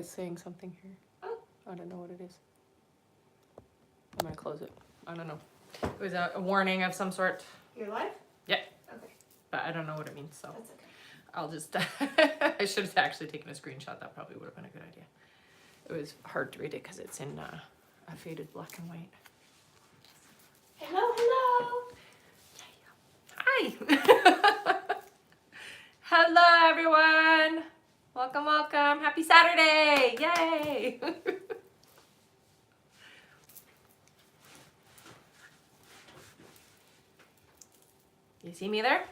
It's saying something here. Oh. I don't know what it is. I'm gonna close it. I don't know. It was a warning of some sort. You're live? Yeah. Okay. But I don't know what it means, so That's okay. I'll just I should have actually taken a screenshot. That probably would have been a good idea. It was hard to read it because it's in a faded black and white. Hello, hello. Hi. Hello, everyone. Welcome, welcome. Happy Saturday. Yay. You see me there?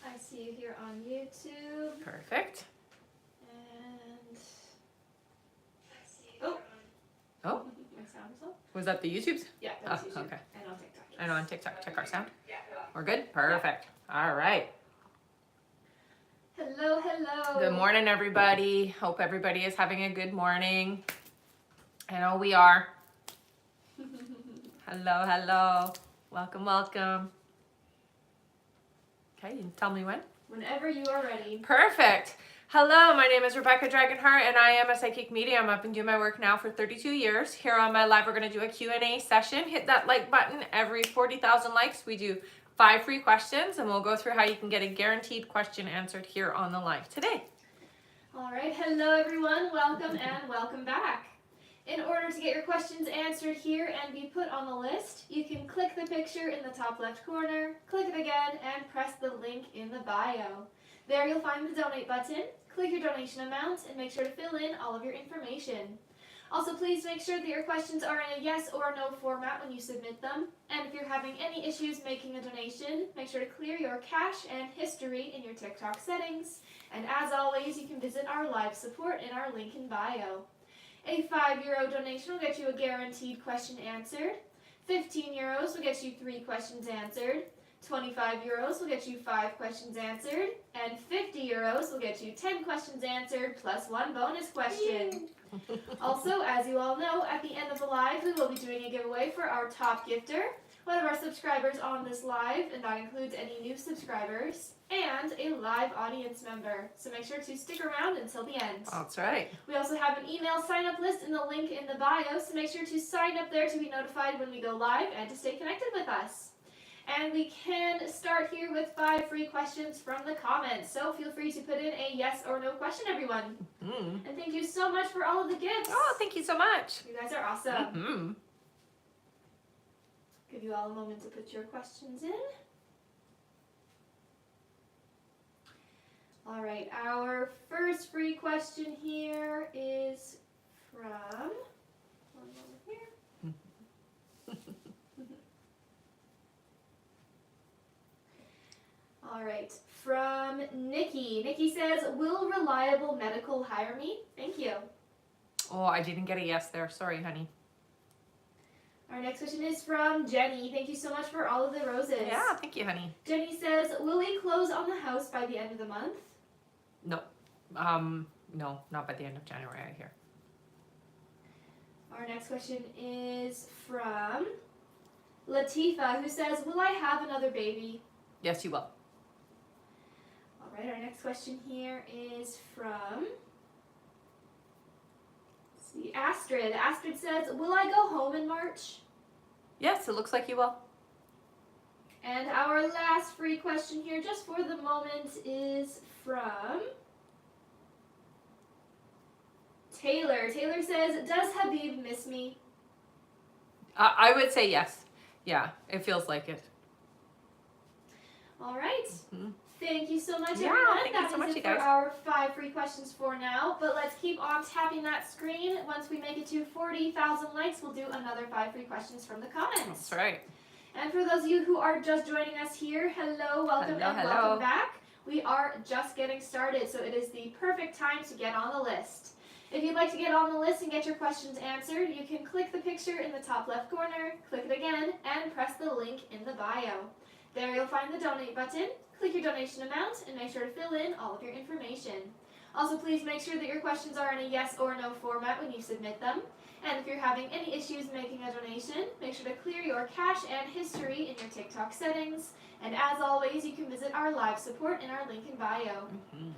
I see you here on YouTube. Perfect. And Oh, my sound is off. was that the YouTubes? Yeah, that's Oh, YouTube. okay. And on TikTok. And on TikTok, check our sound. We're good? Perfect. All right. Hello, hello. Good morning, everybody. Hope everybody is having a good morning. I know we are. Hello, hello. Welcome, welcome. Okay, you can tell me when. Whenever you are ready. Perfect. Hello, my name is Rebecca Dragonheart, and I am a psychic medium. I've been doing my work now for 32 years. Here on my live, we're going to do a Q&A session. Hit that like button. Every 40,000 likes, we do 5 free questions, and we'll go through how you can get a guaranteed question answered here on the live today. All right, hello everyone. Welcome and welcome back. In order to get your questions answered here and be put on the list, you can click the picture in the top left corner, click it again, and press the link in the bio. There you'll find the donate button, click your donation amount, and make sure to fill in all of your information. Also, please make sure that your questions are in a yes or no format when you submit them. And if you're having any issues making a donation, make sure to clear your cache and history in your TikTok settings. And as always, you can visit our live support in our link in bio. A €5 donation will get you a guaranteed question answered. €15 will get you 3 questions answered. €25 will get you 5 questions answered. And €50 will get you 10 questions answered plus 1 bonus question. Also, as you all know, at the end of the live, we will be doing a giveaway for our top gifter, one of our subscribers on this live, and that includes any new subscribers, and a live audience member. So make sure to stick around until the end. That's right. We also have an email sign-up list in the link in the bio, so make sure to sign up there to be notified when we go live and to stay connected with us. And we can start here with 5 free questions from the comments. So feel free to put in a yes or no question, everyone. Mm. And thank you so much for all of the gifts. Oh, thank you so much. You guys are awesome. Mm-hmm. Give you all a moment to put your questions in. All right, our first free question here is from, one moment here. All right, from Nikki. Nikki says, will Reliable Medical hire me? Thank you. Oh, I didn't get a yes there. Sorry, honey. Our next question is from Jenny. Thank you so much for all of the roses. Yeah, thank you, honey. Jenny says, will we close on the house by the end of the month? No. No, not by the end of January, I hear. Our next question is from Latifa, who says, will I have another baby? Yes, you will. All right, our next question here is from, let's see, Astred. Astrid says, will I go home in March? Yes, it looks like you will. And our last free question here, just for the moment, is from Taylor. Taylor says, does Habib miss me? I would say yes. Yeah, it feels like it. All right. Mm-hmm. Thank you so much, Yeah, everyone. thank you so much, That is you it for guys. our 5 free questions for now. But let's keep on tapping that screen. Once we make it to 40,000 likes, we'll do another 5 free questions from the comments. That's right. And for those of you who are just joining us here, hello, welcome, welcome back. We are just getting started, so it is the perfect time to get on the list. If you'd like to get on the list and get your questions answered, you can click the picture in the top left corner, click it again, and press the link in the bio. There you'll find the donate button, click your donation amount, and make sure to fill in all of your information. Also, please make sure that your questions are in a yes or no format when you submit them. And if you're having any issues making a donation, make sure to clear your cache and history in your TikTok settings. And as always, you can visit our live support in our link in bio. Mm-hmm.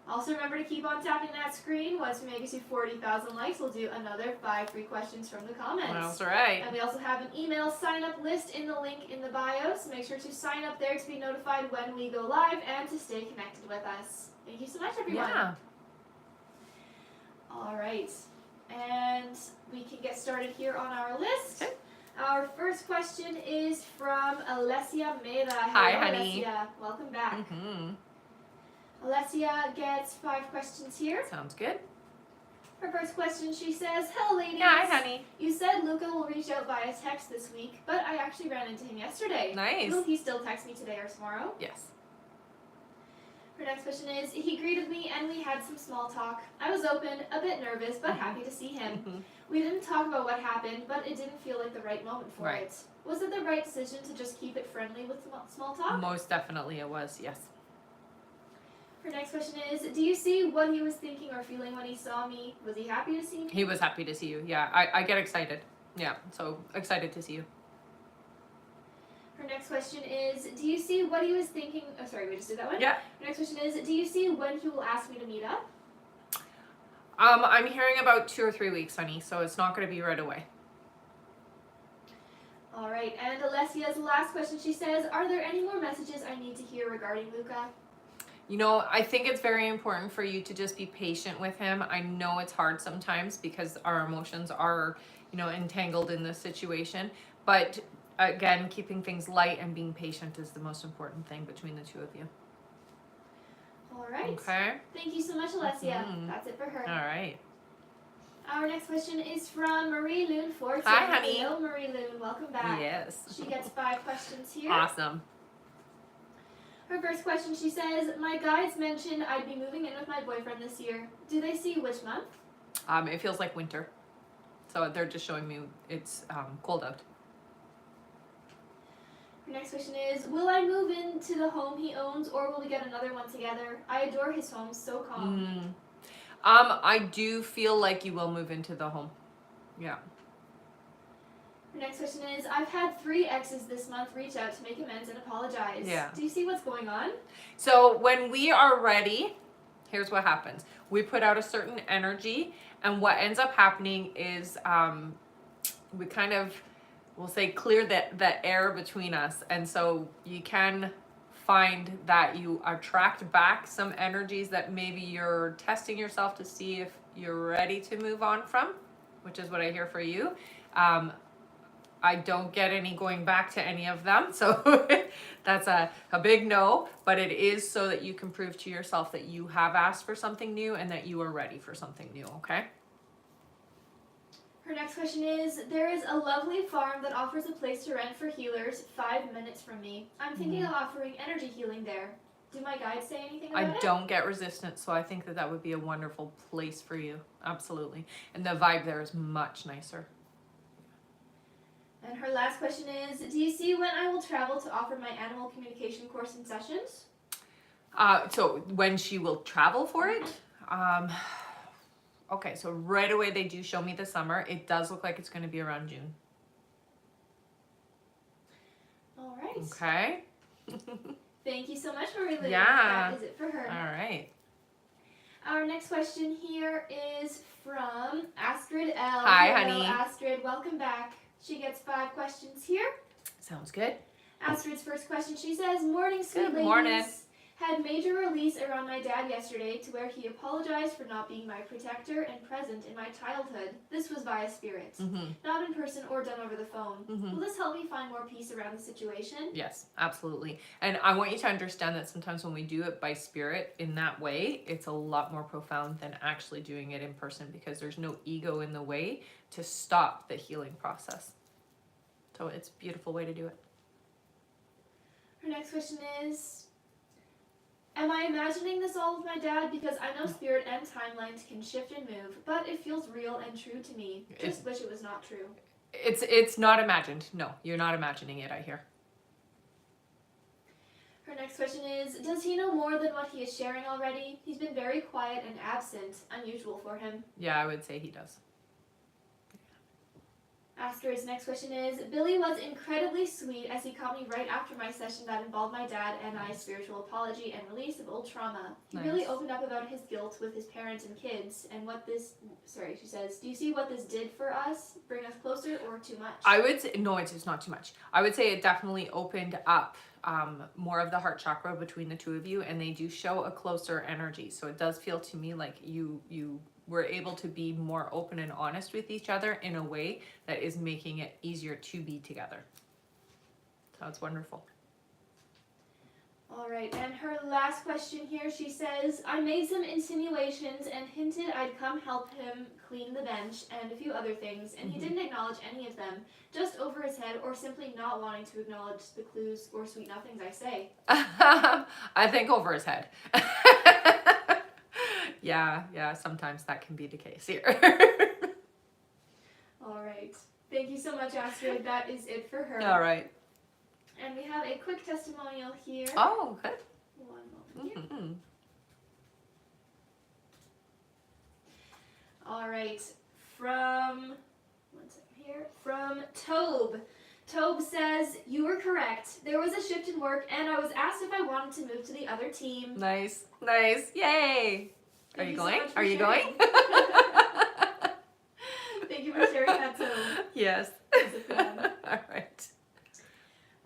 Also remember to keep on tapping that screen. Once we make it to 40,000 likes, we'll do another 5 free questions from the comments. That's right. And we also have an email sign-up list in the link in the bio, so make sure to sign up there to be notified when we go live and to stay connected with us. Thank you so much, everyone. Yeah. All right, and we can get started here on our list. Okay. Our first question is from Alessia Meda. Hi, Hello, honey. Alessia. Welcome back. Mm-hmm. Alessia gets 5 questions here. Sounds good. Her first question, she says, "Hello, ladies. Hi, honey. You said Luca will reach out via text this week, but I actually ran into him yesterday. Nice. Will he still text me today or tomorrow?" Yes. Her next question is, "He greeted me and we had some small talk. I was open, a bit nervous, but happy to see him. Mm-hmm. We didn't talk about what happened, but it didn't feel like the right moment for Right. it. Was it the right decision to just keep it friendly with small talk?" Most definitely it was, yes. Her next question is, "Do you see what he was thinking or feeling when he saw me? Was he happy to see me?" He was happy to see you. Yeah, I get excited. Yeah, so excited to see you. Her next question is, "Do you see what he was thinking?" Oh, sorry, we just did that one? Yeah. Her next question is, "Do you see when he will ask me to meet up?" I'm hearing about 2 or 3 weeks, honey, so it's not going to be right away. All right, and Alessia's last question, she says, "Are there any more messages I need to hear regarding Luca?" You know, I think it's very important for you to just be patient with him. I know it's hard sometimes because our emotions are, entangled in this situation. But again, keeping things light and being patient is the most important thing between the two of you. All right. Okay. Thank you so much, Alessia. Mhm. That's it for her. All right. Our next question is from Marie Loon Fortune. Hi, honey. Hello, Marie Loon. Welcome back. Yes. She gets 5 questions here. Awesome. Her first question, she says, "My guides mentioned I'd be moving in with my boyfriend this year. Do they see which month?" It feels like winter. So they're just showing me it's cold out. Her next question is, "Will I move into the home he owns or will we get another one together? I adore his home, so calm." I do feel like you will move into the home. Yeah. Her next question is, "I've had 3 exes this month reach out to make amends and apologize. Yeah. Do you see what's going on?" So when we are ready, here's what happens. We put out a certain energy, and what ends up happening is we kind of, we'll say, clear the air between us. And so you can find that you attract back some energies that maybe you're testing yourself to see if you're ready to move on from, which is what I hear for you. I don't get any going back to any of them, so that's a big no, but it is so that you can prove to yourself that you have asked for something new and that you are ready for something new, okay? Her next question is, "There is a lovely farm that offers a place to rent for healers 5 minutes from me. I'm thinking of offering energy healing there. Do my guides say anything about it?" I don't get resistance, so I think that would be a wonderful place for you, absolutely. And the vibe there is much nicer. And her last question is, "Do you see when I will travel to offer my animal communication course and sessions?" So when she will travel for it? Okay, so right away they do show me the summer. It does look like it's going to be around June. All right. Okay. Thank you so much, Marie Lou. Yeah. That is it for her. All right. Our next question here is from Astred L. Hi, Hello, honey. Astrid. Welcome back. She gets 5 questions here. Sounds good. Astrid's first question, she says, "Morning, sweet Good ladies. morning. Had major release around my dad yesterday to where he apologized for not being my protector and present in my childhood. This was via spirit, not in person or done over the phone. Will this help me find more peace around the situation?" Yes, absolutely. And I want you to understand that sometimes when we do it by spirit in that way, it's a lot more profound than actually doing it in person because there's no ego in the way to stop the healing process. So it's a beautiful way to do it. Her next question is, "Am I imagining this all with my dad? Because I know spirit and timelines can shift and move, but it feels real and true to me. Just wish it was not true." It's not imagined. No, you're not imagining it, I hear. Her next question is, "Does he know more than what he is sharing already? He's been very quiet and absent, unusual for him." Yeah, I would say he does. Astred's next question is, Billy was incredibly sweet as he called me right after my session that involved my dad and I's spiritual apology and release of old trauma. He really opened up about his guilt with his parents and kids and what this, she says, do you see what this did for us? Bring us closer or too much? I would say, no, it's not too much. I would say it definitely opened up more of the heart chakra between the two of you, and they do show a closer energy. So it does feel to me like you were able to be more open and honest with each other in a way that is making it easier to be together. So it's wonderful. All right, and her last question here, she says, I made some insinuations and hinted I'd come help him clean the bench and a few other things, and he didn't acknowledge any of them, just over his head or simply not wanting to acknowledge the clues or sweet nothings I say. I think over his head. Yeah, sometimes that can be the case here. All right. Thank you so much, Astrid. That is it for her. All right. And we have a quick testimonial here. Oh, good. One moment here. All right. From Tobe. Tobe says, you were correct. There was a shift in work and I was asked if I wanted to move to the other team. Nice. Yay. Are you going? Thank you so for sharing that, Tobe. Yes. All right.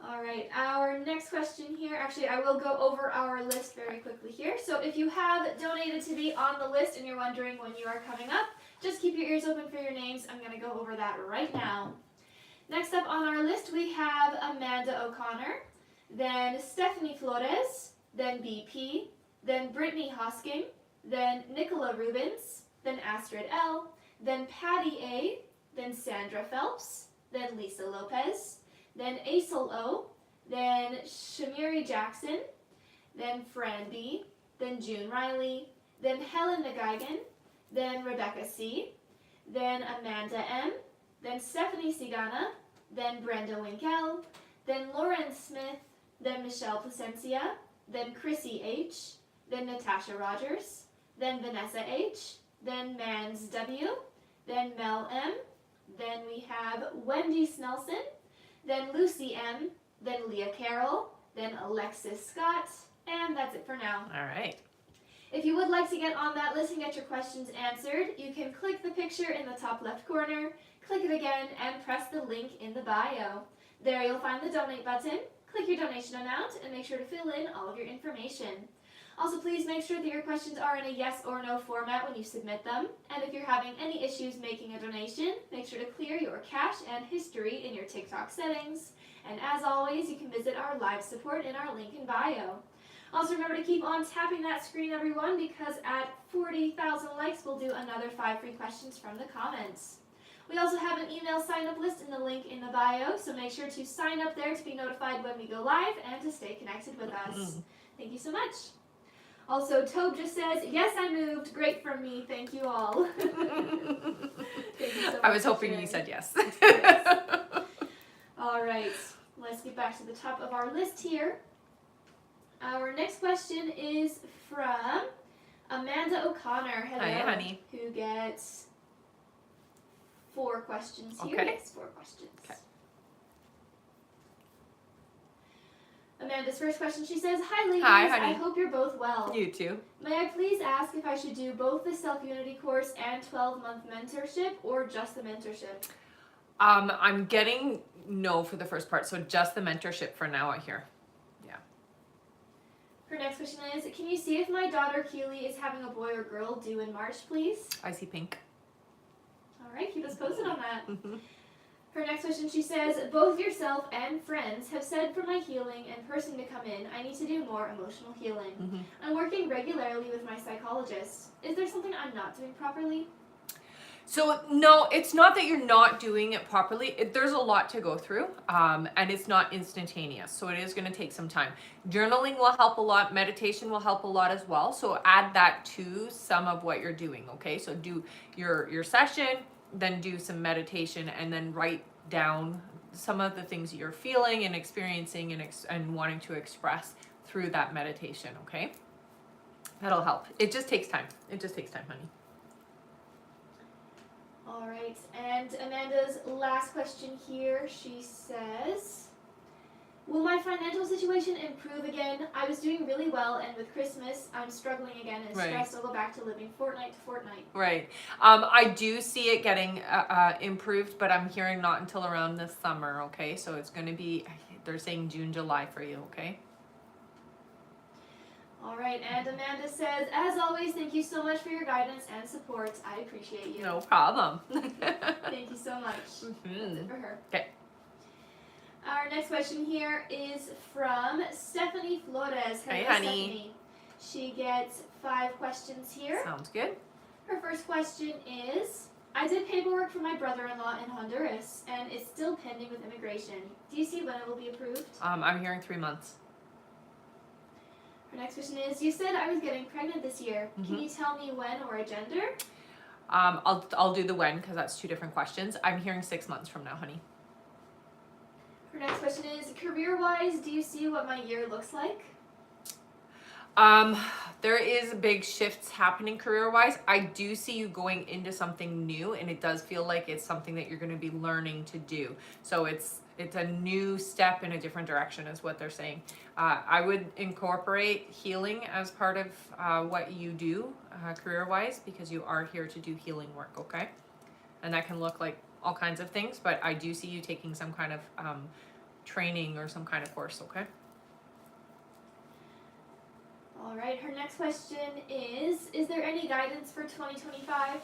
All right, our next question here, actually I will go over our list very quickly here. So if you have donated to be on the list and you're wondering when you are coming up, just keep your ears open for your names. I'm going to go over that right now. Next up on our list we have Amanda O'Connor, then Stephanie Flores, then BP, then Brittany Hosking, then Nicola Rubens, then Astrid L, then Patty A, then Sandra Phelps, then Lisa Lopez, then Aisel O, then Shamiri Jackson, then Fran B, then June Riley, then Helen McGuigan, then Rebecca C, then Amanda M, then Stephanie Sigana, then Brenda Winkel, then Lauren Smith, then Michelle Placencia, then Chrissy H, then Natasha Rogers, then Vanessa H, then Mans W, then Mel M, then we have Wendy Snelson, then Lucy M, then Leah Carroll, then Alexis Scott, and that's it for now. All right. If you would like to get on that list and get your questions answered, you can click the picture in the top left corner, click it again, and press the link in the bio. There you'll find the donate button, click your donation amount, and make sure to fill in all of your information. Also, please make sure that your questions are in a yes or no format when you submit them. And if you're having any issues making a donation, make sure to clear your cache and history in your TikTok settings. And as always, you can visit our live support in our link in bio. Also, remember to keep on tapping that screen, everyone, because at 40,000 likes, we'll do another 5 free questions from the comments. We also have an email sign-up list in the link in the bio, so make sure to sign up there to be notified when we go live and to stay connected with us. Thank you so much. Also, Tobe just says, yes, I moved. Great from me. Thank you all. Thank you so much. I was hoping you said yes. Yes. All right, let's get back to the top of our list here. Our next question is from Amanda O'Connor. Hello. Hi, honey. Who gets 4 questions here. Okay. Yes, 4 questions. Okay. Amanda's first question, she says, hi ladies, Hi, honey. I hope you're both well. You too. May I please ask if I should do both the Self-Unity course and 12-month mentorship or just the mentorship? I'm getting no for the first part, so just the mentorship for now out here. Yeah. Her next question is, can you see if my daughter Keely is having a boy or girl due in March, please? I see pink. All right, keep us posted on that. Her next question, she says, both yourself and friends have said for my healing and person to come in, I need to do more emotional healing. I'm working regularly with my psychologist. Is there something I'm not doing properly? So no, it's not that you're not doing it properly. There's a lot to go through, and it's not instantaneous. So it is going to take some time. Journaling will help a lot. Meditation will help a lot as well. So add that to some of what you're doing. Okay, so do your session, then do some meditation, and then write down some of the things that you're feeling and experiencing and wanting to express through that meditation. Okay, that'll help. It just takes time. It just takes time, honey. All right, right, and Amanda's last question here, she says, will my financial situation improve again? I was doing really well, and with Christmas, I'm struggling again and stressed. I'll go back to living fortnight to fortnight. Right. I do see it getting improved, but I'm hearing not until around this summer, okay? So it's going to be, they're saying June, July for you, okay? All right, and Amanda says, as always, thank you so much for your guidance and support. I appreciate you. No problem. Thank you so much. That's it for her. Okay. Our next question here is from Stephanie Flores. Hey, Hello, honey. Stephanie. She gets 5 questions here. Sounds good. Her first question is, I did paperwork for my brother-in-law in Honduras, and it's still pending with immigration. Do you see when it will be approved? I'm hearing 3 months. Her next question is, you said I was getting pregnant this year. Can you tell me when or a gender? I'll do the when because that's 2 different questions. I'm hearing 6 months from now, honey. Her next question is, career-wise, do you see what my year looks like? There is big shifts happening career-wise. I do see you going into something new, and it does feel like it's something that you're going to be learning to do. So it's a new step in a different direction is what they're saying. I would incorporate healing as part of what you do career-wise, because you are here to do healing work, okay? And that can look like all kinds of things, but I do see you taking some kind of training or some kind of course, okay? All right, her next question is there any guidance for 2025?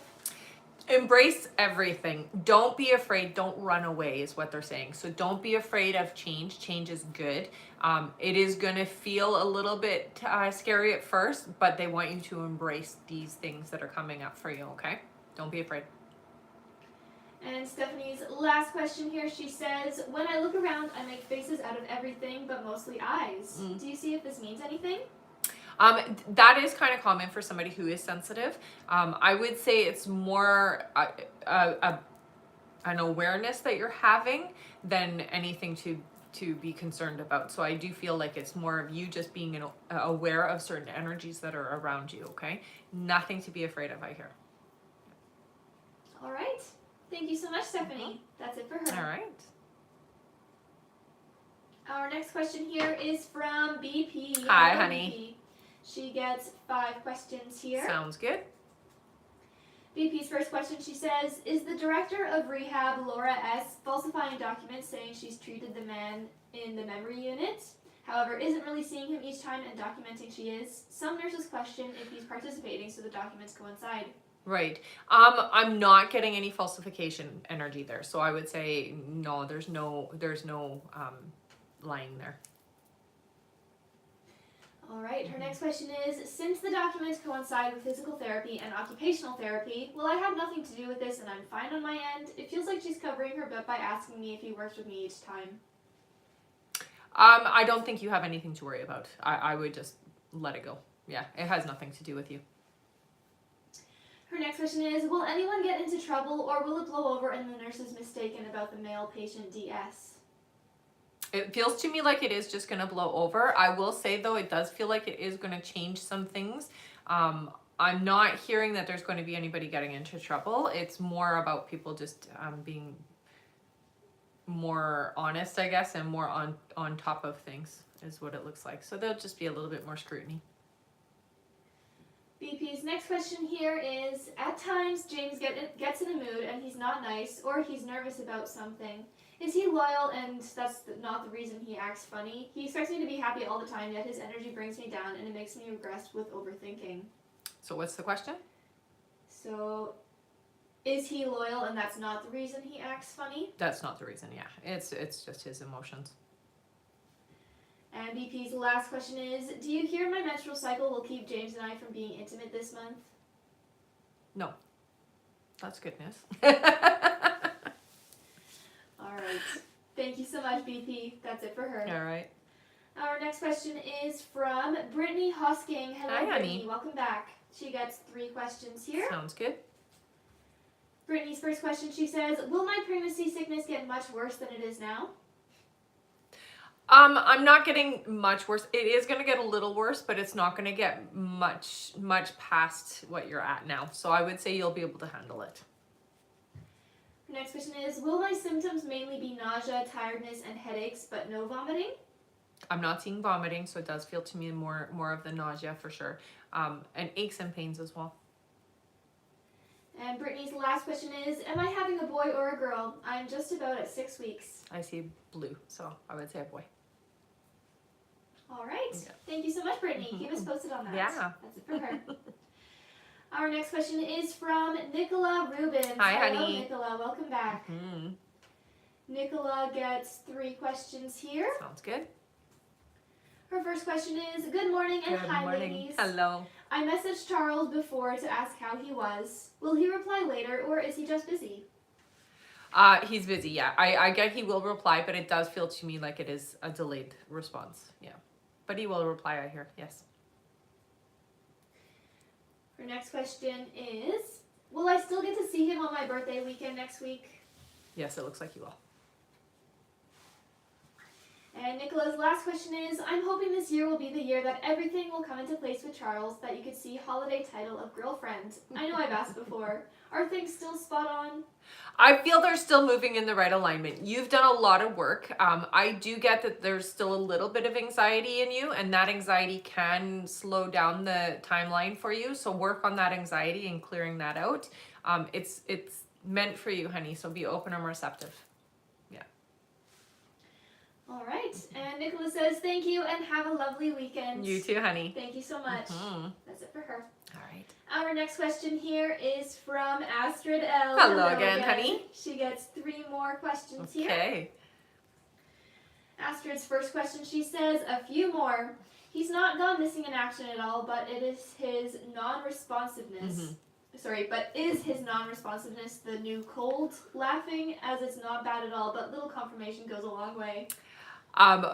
Embrace everything. Don't be afraid. Don't run away is what they're saying. So don't be afraid of change. Change is good. It is going to feel a little bit scary at first, but they want you to embrace these things that are coming up for you, okay? Don't be afraid. And Stephanie's last question here, she says, when I look around, I make faces out of everything, but mostly eyes. Do you see if this means anything? That is kind of common for somebody who is sensitive. I would say it's more an awareness that you're having than anything to be concerned about. So I do feel like it's more of you just being aware of certain energies that are around you, okay? Nothing to be afraid of, I hear. All right. Thank you so much, Stephanie. That's it for her. All right. Our next question here is from BP. Hi, Hello, honey. BP. She gets 5 questions here. Sounds good. BP's first question, she says, is the director of rehab, Laura S., falsifying documents saying she's treated the man in the memory unit, however, isn't really seeing him each time and documenting she is? Some nurses question if he's participating, so the documents coincide. Right. I'm not getting any falsification energy there. So I would say no, there's no lying there. All right, her next question is, since the documents coincide with physical therapy and occupational therapy, will I have nothing to do with this and I'm fine on my end? It feels like she's covering her butt by asking me if he works with me each time. I don't think you have anything to worry about. I would just let it go. Yeah, it has nothing to do with you. Her next question is, will anyone get into trouble or will it blow over and the nurse is mistaken about the male patient DS? It feels to me like it is just going to blow over. I will say, though, it does feel like it is going to change some things. I'm not hearing that there's going to be anybody getting into trouble. It's more about people just being more honest, I guess, and more on top of things is what it looks like. So there'll just be a little bit more scrutiny. BP's next question here is, at times James gets in a mood and he's not nice or he's nervous about something. Is he loyal and that's not the reason he acts funny? He expects me to be happy all the time, yet his energy brings me down and it makes me regress with overthinking. So what's the question? So, is he loyal and that's not the reason he acts funny? That's not the reason, yeah. It's just his emotions. And BP's last question is, do you hear my menstrual cycle will keep James and I from being intimate this month? No. That's good news. Alright. Thank you so much, BP. That's it for her. All right. Our next question is from Brittany Hosking. Hello, Hi, Brittany. honey. Welcome back. She gets 3 questions here. Sounds good. Brittany's first question, she says, will my pregnancy sickness get much worse than it is now? I'm not getting much worse. It is going to get a little worse, but it's not going to get much past what you're at now. So I would say you'll be able to handle it. Next question is, will my symptoms mainly be nausea, tiredness, and headaches, but no vomiting? I'm not seeing vomiting, so it does feel to me more of the nausea for sure. And aches and pains as well. And Brittany's last question is, am I having a boy or a girl? I'm just about at 6 weeks. I see blue, so I would say a boy. All right. Yeah. Thank you so much, Brittany. Keep us posted on that. Yeah. That's it for her. Our next question is from Nicola Rubin. Hi, Hello, honey. Nicola. Welcome back. Nicola gets 3 questions here. Sounds good. Her first question is, good morning and Good hi, morning. ladies. Hello. I messaged Charles before to ask how he was. Will he reply later, or is he just busy? He's busy, yeah. I get he will reply, but it does feel to me like it is a delayed response. Yeah. But he will reply, I hear. Yes. Her next question is, will I still get to see him on my birthday weekend next week? Yes, it looks like he will. And Nicola's last question is, I'm hoping this year will be the year that everything will come into place with Charles, that you could see holiday title of girlfriend. I know I've asked before. Are things still spot on? I feel they're still moving in the right alignment. You've done a lot of work. I do get that there's still a little bit of anxiety in you, and that anxiety can slow down the timeline for you. So work on that anxiety and clearing that out. It's meant for you, honey, so be open and receptive. All right. And Nicola says, thank you and have a lovely weekend. You too, honey. Thank you so much. That's it for her. All right. Our next question here is from Astred L. Hello again, honey. She gets 3 more questions here. Okay. Astrid's first question, she says, a few more. He's not gone missing in action at all, but it is his non-responsiveness. Sorry, but is his non-responsiveness the new cold laughing, as it's not bad at all, but little confirmation goes a long way?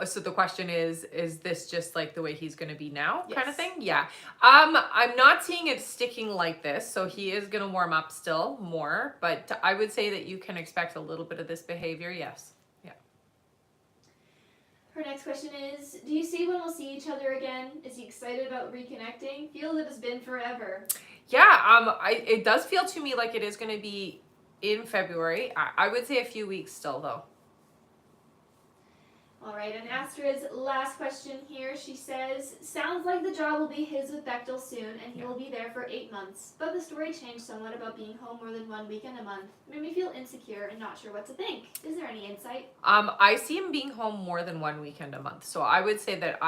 So the question is this just like the way he's going to be now kind of Yes. thing? Yeah. I'm not seeing it sticking like this. So he is going to warm up still more, but I would say that you can expect a little bit of this behavior. Yes. Yeah. Her next question is, do you see when we'll see each other again? Is he excited about reconnecting? Feels it has been forever. Yeah. It does feel to me like it is going to be in February. I would say a few weeks still though. All right, and Astrid's last question here, she says, sounds like the job will be his with Bechtel soon, and he will be there for 8 months. But the story changed somewhat about being home more than 1 weekend a month. Made me feel insecure and not sure what to think. Is there any insight? I see him being home more than 1 weekend a month. So I would say that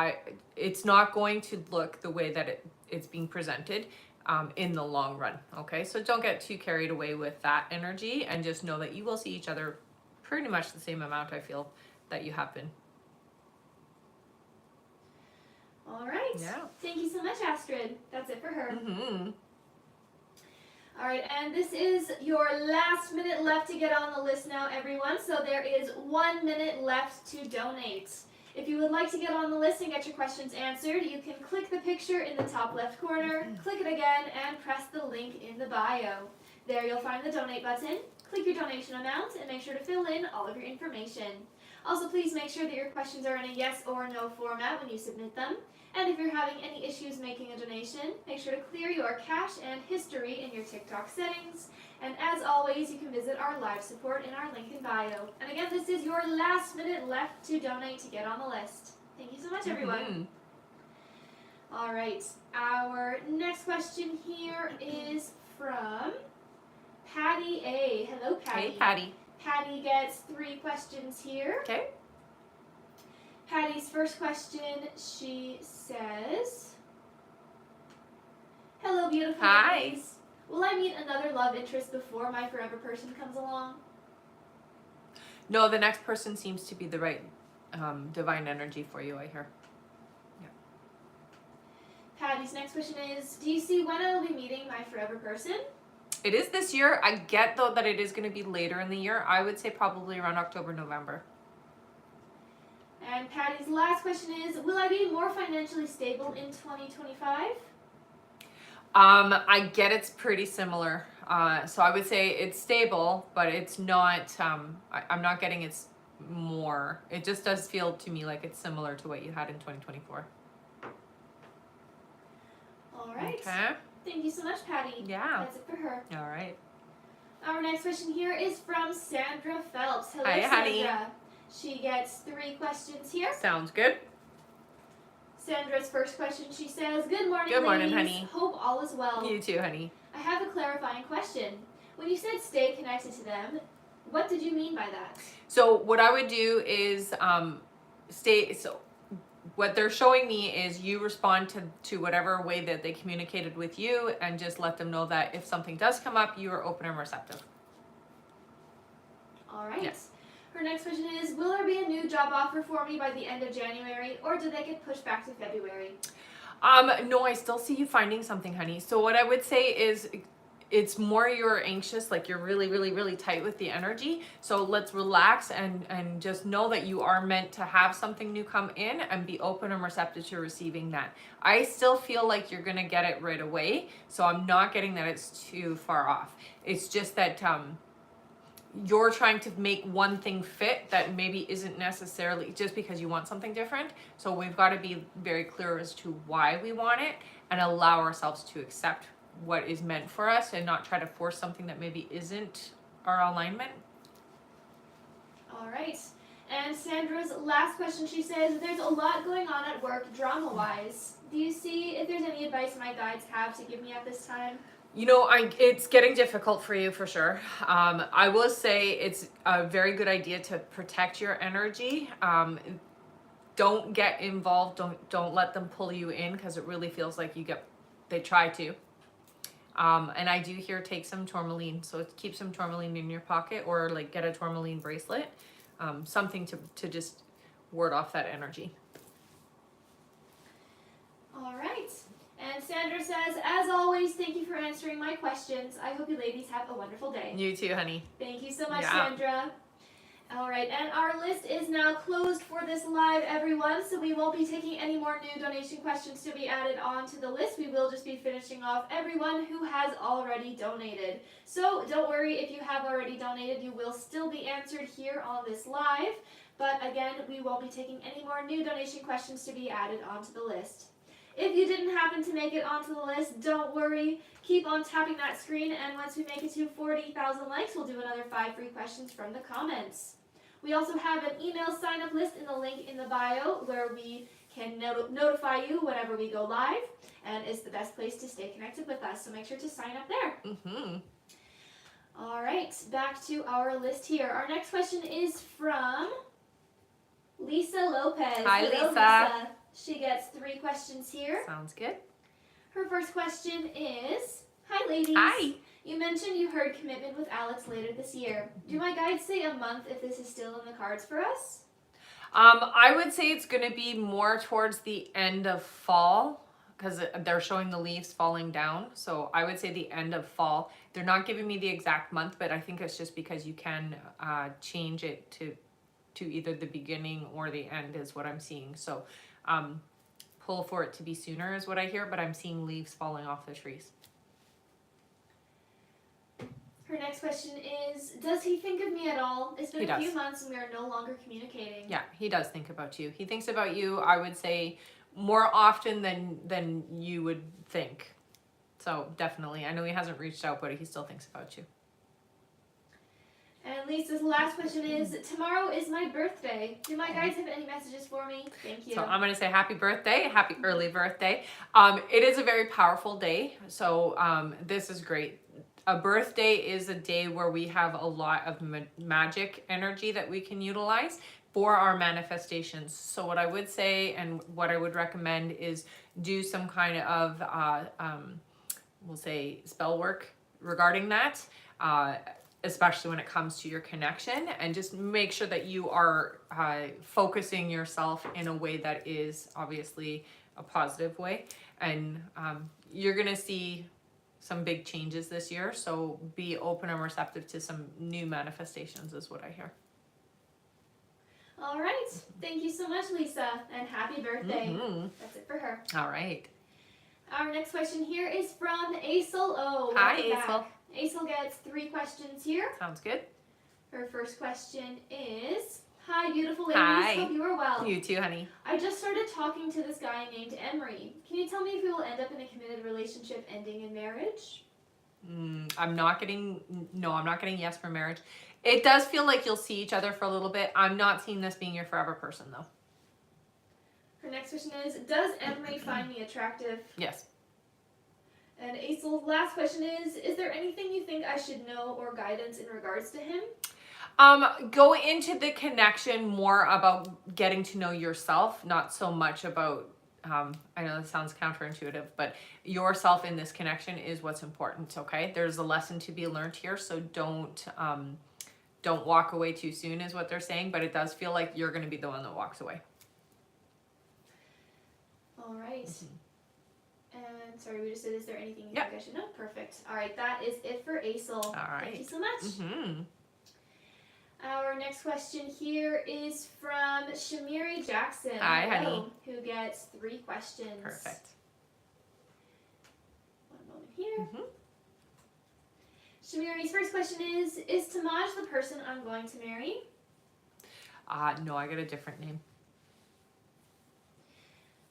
it's not going to look the way that it's being presented in the long run. Okay, so don't get too carried away with that energy, and just know that you will see each other pretty much the same amount, I feel, that you have been. All right. Yeah. Thank you so much, Astrid. That's it for her. Mm-hmm. All right, and this is your last minute left to get on the list now, everyone. So there is 1 minute left to donate. If you would like to get on the list and get your questions answered, you can click the picture in the top left corner, click it again, and press the link in the bio. There you'll find the donate button. Click your donation amount and make sure to fill in all of your information. Also, please make sure that your questions are in a yes or no format when you submit them. And if you're having any issues making a donation, make sure to clear your cache and history in your TikTok settings. And as always, you can visit our live support in our link in bio. And again, this is your last minute left to donate to get on the list. Thank you so much, everyone. All right, our next question here is from Patty A. Hello, Patty. Hey, Patty. Patty gets 3 questions here. Okay. Patty's first question, she says, hello, beautiful Hi. ladies. Will I meet another love interest before my forever person comes along? No, the next person seems to be the right divine energy for you, I hear. Yeah. Patty's next question is, do you see when I will be meeting my forever person? It is this year. I get, though, that it is going to be later in the year. I would say probably around October, November. And Patty's last question is, will I be more financially stable in 2025? I get it's pretty similar. So I would say it's stable, but it's not, I'm not getting it's more. It just does feel to me like it's similar to what you had in 2024. All right. Okay. Thank you so much, Patty. Yeah. That's it for her. All right. Our next question here is from Sandra Phelps. Hello, Hi, honey. Sandra. She gets 3 questions here. Sounds good. Sandra's first question, she says, Good morning, Good morning, ladies. honey. Hope all is well. You too, honey. I have a clarifying question. When you said stay connected to them, what did you mean by that? So what I would do is what they're showing me is you respond to whatever way that they communicated with you, and just let them know that if something does come up, you are open and receptive. All right. Yes. Her next question is, will there be a new job offer for me by the end of January, or did they get pushed back to February? No, I still see you finding something, honey. So what I would say is, it's more you're anxious, like you're really, really, really tight with the energy. So let's relax and just know that you are meant to have something new come in, and be open and receptive to receiving that. I still feel like you're gonna get it right away. So I'm not getting that it's too far off. It's just that you're trying to make one thing fit that maybe isn't necessarily just because you want something different. So we've got to be very clear as to why we want it, and allow ourselves to accept what is meant for us, and not try to force something that maybe isn't our alignment. All right. And Sandra's last question, she says, there's a lot going on at work drama-wise. Do you see if there's any advice my guides have to give me at this time? You know, it's getting difficult for you for sure. I will say it's a very good idea to protect your energy. Don't get involved. Don't let them pull you in, because it really feels like they try to. And I do hear take some tourmaline. So keep some tourmaline in your pocket, or like get a tourmaline bracelet. Something to just ward off that energy. All right. And Sandra says, as always, thank you for answering my questions. I hope you ladies have a wonderful day. You too, honey. Thank you so much, Yeah. Sandra. All right, and our list is now closed for this live, everyone, so we won't be taking any more new donation questions to be added onto the list. We will just be finishing off everyone who has already donated. So don't worry, if you have already donated, you will still be answered here on this live. But again, we won't be taking any more new donation questions to be added onto the list. If you didn't happen to make it onto the list, don't worry. Keep on tapping that screen, and once we make it to 40,000 likes, we'll do another 5 free questions from the comments. We also have an email sign-up list in the link in the bio, where we can notify you whenever we go live, and it's the best place to stay connected with us, so make sure to sign up there. All right, back to our list here. Our next question is from Lisa Lopez. Hi, Hello, Lisa. She gets 3 questions here. Sounds good. Her first question is, hi ladies. Hi. You mentioned you heard commitment with Alex later this year. Do my guides say a month if this is still in the cards for us? I would say it's going to be more towards the end of fall, because they're showing the leaves falling down. So I would say the end of fall. They're not giving me the exact month, but I think it's just because you can change it to either the beginning or the end is what I'm seeing. So pull for it to be sooner is what I hear, but I'm seeing leaves falling off the trees. Her next question is, does he think of me at all? It's been He a does. few months and we are no longer communicating. Yeah, he does think about you. He thinks about you, I would say, more often than you would think. So definitely. I know he hasn't reached out, but he still thinks about you. And Lisa's last question is, tomorrow is my birthday. Do my guides have any messages for me? Thank you. So I'm going to say happy birthday, happy early birthday. It is a very powerful day. So this is great. A birthday is a day where we have a lot of magic energy that we can utilize for our manifestations. So what I would say and what I would recommend is do some kind of, we'll say, spell work regarding that, especially when it comes to your connection, and just make sure that you are focusing yourself in a way that is obviously a positive way. And you're going to see some big changes this year, so be open and receptive to some new manifestations is what I hear. All right. Thank you so much, Lisa, and happy birthday. Mm-hmm. That's it for her. All right. Our next question here is from Aisel O. Hi, Welcome back. Aisel. Aisel gets 3 questions here. Sounds good. Her first question is, hi, beautiful ladies. Hi. Hope you are well. You too, honey. I just started talking to this guy named Emery. Can you tell me if we will end up in a committed relationship ending in marriage? I'm not getting yes for marriage. It does feel like you'll see each other for a little bit. I'm not seeing this being your forever person though. Her next question is, does Emery find me attractive? Yes. And Aisel's last question is there anything you think I should know or guidance in regards to him? Go into the connection more about getting to know yourself, not so much about, I know this sounds counterintuitive, but yourself in this connection is what's important, okay? There's a lesson to be learned here, so don't walk away too soon is what they're saying, but it does feel like you're going to be the one that walks away. All right. And sorry, we just said, is there anything you Yep. think I should know? Perfect. All right, that is it for Aisel. All right. Thank you so much. Our next question here is from Shamiri Jackson. Hi, honey. Who gets 3 questions. Perfect. One moment here. Shamiri's first question is Tamaj the person I'm going to marry? No, I got a different name.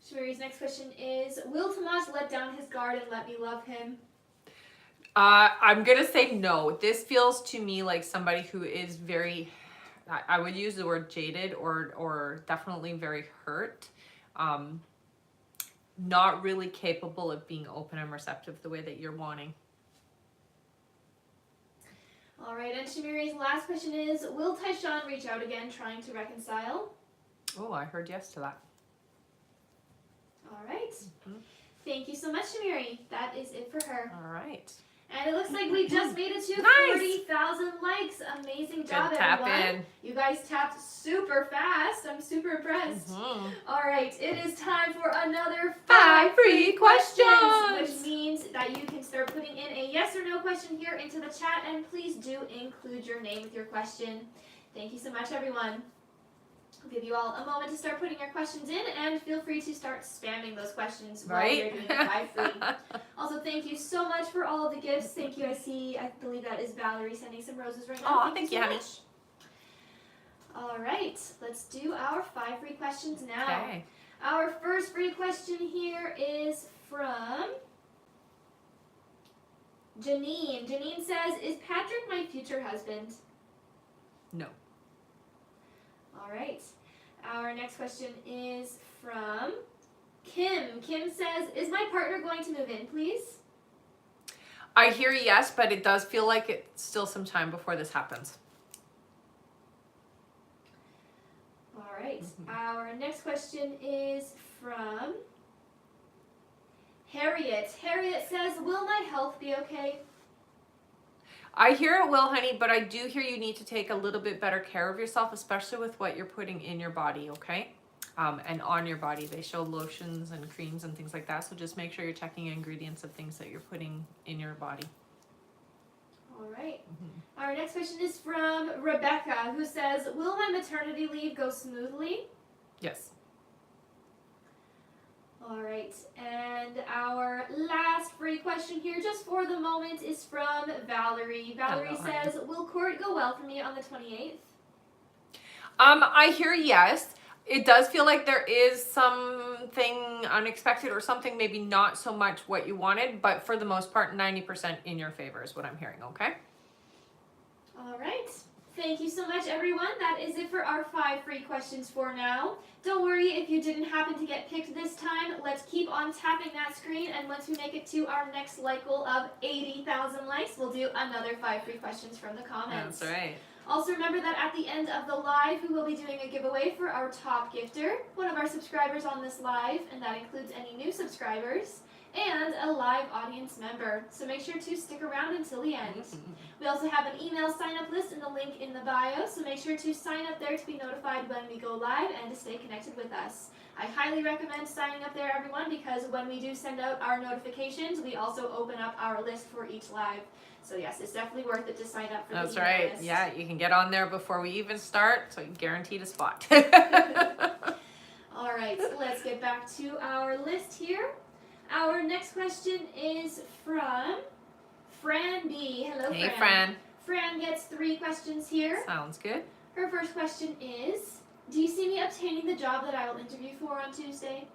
Shamiri's next question is, will Tamaj let down his guard and let me love him? I'm gonna say no. This feels to me like somebody who is very, I would use the word jaded or definitely very hurt. Not really capable of being open and receptive the way that you're wanting. All right, and Shamiri's last question is, will Tyshawn reach out again trying to reconcile? Oh, I heard yes to that. All right. Thank you so much, Shamiri. That is it for her. All right. And it looks like we just made it to Nice. 40,000 likes. Amazing job, Good tap everyone. in. You guys tapped super fast. I'm super impressed. All right, it is time for another 5 free which questions. means that you can start putting in a yes or no question here into the chat, and please do include your name with your question. Thank you so much, everyone. I'll give you all a moment to start putting your questions in, and feel free to start spamming those questions while you're doing the 5 free. Also, thank you so much for all of the gifts. Thank you. I believe that is Valerie sending some roses right now. Oh, thank you, so honey. much. All right, let's do our 5 free questions now. Okay. Our first free question here is from Janine. Janine says, is Patrick my future husband? No. All right. Our next question is from Kim. Kim says, is my partner going to move in, please? I hear yes, but it does feel like it's still some time before this happens. All right. Our next question is from Harriet. Harriet says, will my health be okay? I hear it will, honey, but I do hear you need to take a little bit better care of yourself, especially with what you're putting in your body, okay? And on your body. They show lotions and creams and things like that, so just make sure you're checking ingredients of things that you're putting in your body. All right. Our next question is from Rebecca, who says, will my maternity leave go smoothly? Yes. All right, and our last free question here, just for the moment, is from Valerie. Valerie says, will court go well for me on the 28th? I hear yes. It does feel like there is something unexpected or something maybe not so much what you wanted, but for the most part, 90% in your favor is what I'm hearing, okay? All right. Thank you so much, everyone. That is it for our 5 free questions for now. Don't worry if you didn't happen to get picked this time. Let's keep on tapping that screen, and once we make it to our next like goal of 80,000 likes, we'll do another 5 free questions from the comments. That's right. Also remember that at the end of the live, we will be doing a giveaway for our top gifter, one of our subscribers on this live, and that includes any new subscribers, and a live audience member. So make sure to stick around until the end. We also have an email sign-up list in the link in the bio, so make sure to sign up there to be notified when we go live and to stay connected with us. I highly recommend signing up there, everyone, because when we do send out our notifications, we also open up our list for each live. So yes, it's definitely worth it to sign up for the email right. list. Yeah, you can get on there before we even start, so you're guaranteed a spot. All right, let's get back to our list here. Our next question is from Fran B. Hello, Hey, Fran. Fran. Fran gets 3 questions here. Sounds good. Her first question is, do you see me obtaining the job that I will interview for on Tuesday?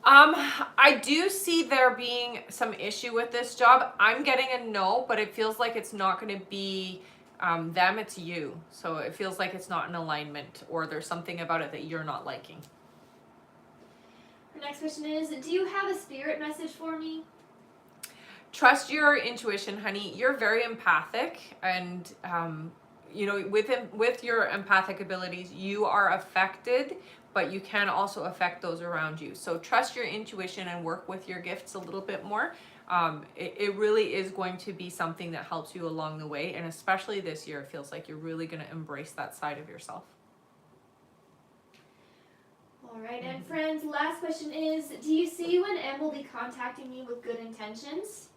I do see there being some issue with this job. I'm getting a no, but it feels like it's not going to be them, it's you. So it feels like it's not in alignment, or there's something about it that you're not liking. Our next question is, do you have a spirit message for me? Trust your intuition, honey. You're very empathic, and you know, with your empathic abilities, you are affected, but you can also affect those around you. So trust your intuition and work with your gifts a little bit more. It really is going to be something that helps you along the way, and especially this year, it feels like you're really going to embrace that side of yourself. All right, and friends, last question is, do you see when Em will be contacting me with good intentions?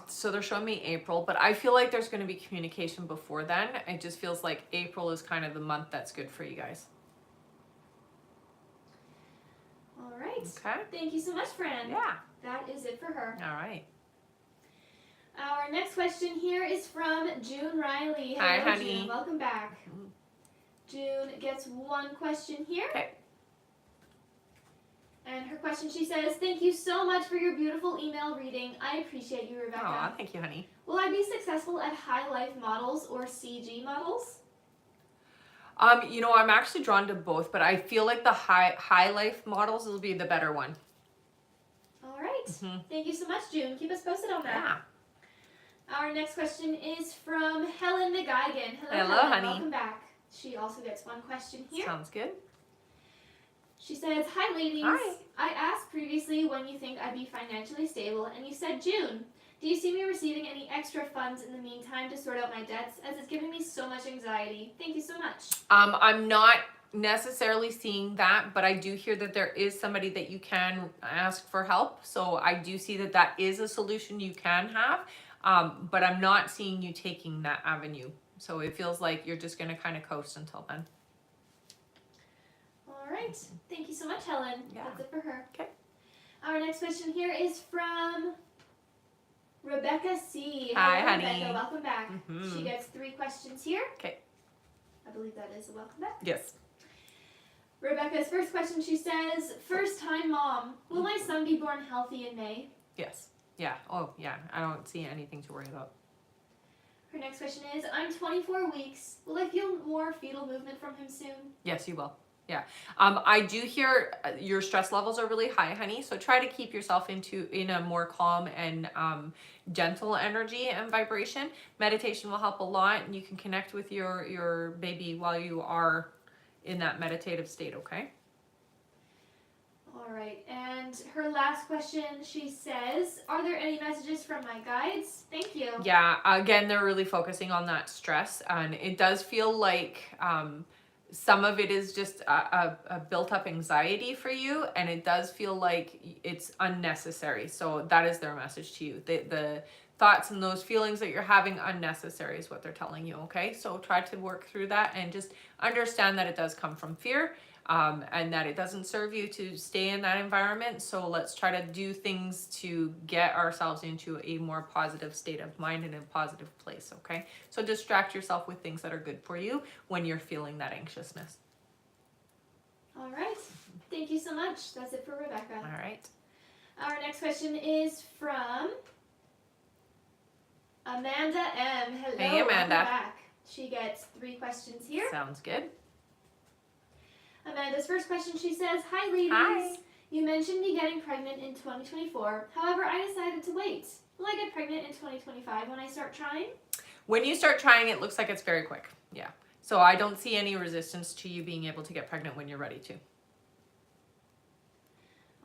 So they're showing me April, but I feel like there's going to be communication before then. It just feels like April is kind of the month that's good for you guys. All right. Okay. Thank you so much, friend. Yeah. That is it for her. All right. Our next question here is from June Riley. Hello, Hi, honey. June. Welcome back. June gets one question here. Okay. And her question, she says, thank you so much for your beautiful email reading. I appreciate you, Rebecca. Aw, thank you, honey. Will I be successful at high life models or CG models? You know, I'm actually drawn to both, but I feel like the high life models will be the better one. All right. Thank you so much, June. Keep us posted on that. Yeah. Our next question is from Helen McGuigan. Hello, Helen. honey. Welcome back. She also gets one question here. Sounds good. She says, hi, ladies. Hi. I asked previously when you think I'd be financially stable, and you said June. Do you see me receiving any extra funds in the meantime to sort out my debts, as it's giving me so much anxiety? Thank you so much. I'm not necessarily seeing that, but I do hear that there is somebody that you can ask for help. So I do see that that is a solution you can have, but I'm not seeing you taking that avenue. So it feels like you're just going to kind of coast until then. All right. Thank you so much, Helen. Yeah. That's it for her. Okay. Our next question here is from Rebecca C. Hi, Hello, honey. Rebecca. Welcome back. Mhm. She gets 3 questions here. Okay. I believe that is a welcome back. Yes. Rebecca's first question, she says, first time mom, will my son be born healthy in May? Yes. Yeah. Oh, yeah. I don't see anything to worry about. Her next question is, I'm 24 weeks. Will I feel more fetal movement from him soon? Yes, you will. Yeah. I do hear your stress levels are really high, honey. So try to keep yourself in a more calm and gentle energy and vibration. Meditation will help a lot, and you can connect with your baby while you are in that meditative state, okay? All right, and her last question, she says, are there any messages from my guides? Thank you. Yeah, again, they're really focusing on that stress, and it does feel like some of it is just a built-up anxiety for you, and it does feel like it's unnecessary. So that is their message to you. The thoughts and those feelings that you're having, unnecessary is what they're telling you, okay? So try to work through that and just understand that it does come from fear, and that it doesn't serve you to stay in that environment. So let's try to do things to get ourselves into a more positive state of mind and a positive place, okay? So distract yourself with things that are good for you when you're feeling that anxiousness. All right, thank you so much. That's it for Rebecca. All right. Our next question is from Amanda M. Hello, Hey, Amanda. welcome back. She gets 3 questions here. Sounds good. Amanda's first question, she says, hi ladies. Hi. You mentioned me getting pregnant in 2024. However, I decided to wait. Will I get pregnant in 2025 when I start trying? When you start trying, it looks like it's very quick. Yeah. So I don't see any resistance to you being able to get pregnant when you're ready to.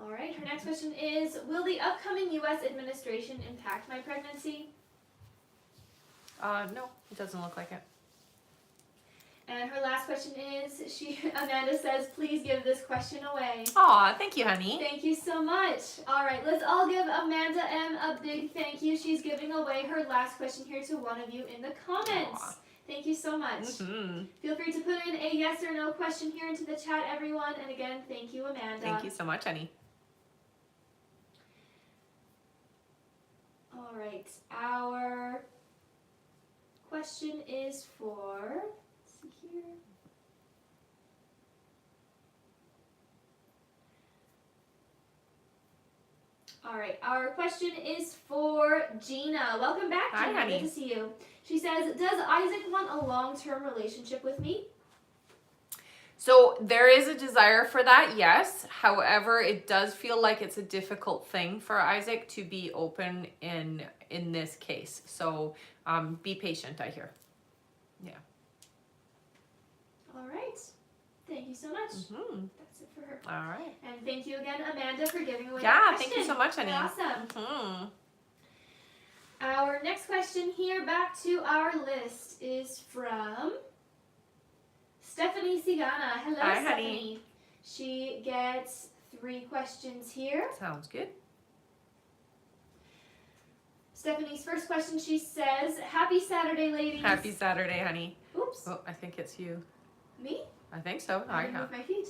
All right, her next question is, will the upcoming U.S. administration impact my pregnancy? No, it doesn't look like it. And her last question is, Amanda says, please give this question away. Aw, thank you, honey. Thank you so much. All right, let's all give Amanda M a big thank you. She's giving away her last question here to one of you in the comments. Aw. Thank you so much. Mm-hmm. Feel free to put in a yes or no question here into the chat, everyone. And again, thank you, Amanda. Thank you so much, honey. All right, our question is for, let's see here. All right, our question is for Gina. Welcome back, Hi, Gina. honey. Good to see you. She says, does Isaac want a long-term relationship with me? So there is a desire for that, yes. However, it does feel like it's a difficult thing for Isaac to be open in this case. So be patient, I hear. Yeah. All right. Thank you so much. Mm-hmm. That's it for her. All right. And thank you again, Amanda, for giving away that Yeah, question. thank you so much, honey. You're awesome. Mm-hmm. Our next question here, back to our list, is from Stephanie Sigana. Hello, Hi, Stephanie. honey. She gets 3 questions here. Sounds good. Stephanie's first question, she says, happy Saturday, ladies. Happy Saturday, honey. Oops. Oh, I think it's you. Me? I think so. I didn't move my feet.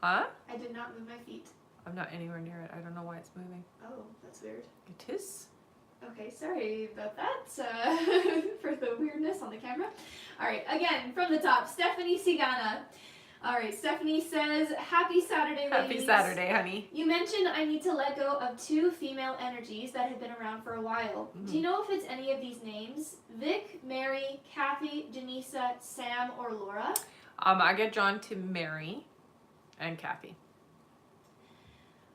Huh? I did not move my feet. I'm not anywhere near it. I don't know why it's moving. Oh, that's weird. It is? Okay, sorry about that for the weirdness on the camera. All right, again, from the top, Stephanie Sigana. All right, Stephanie says, happy Saturday, ladies. Happy Saturday, honey. You mentioned I need to let go of 2 female energies that have been around for a while. Mm-hmm. Do you know if it's any of these names? Vic, Mary, Kathy, Janisa, Sam, or Laura? I get drawn to Mary and Kathy.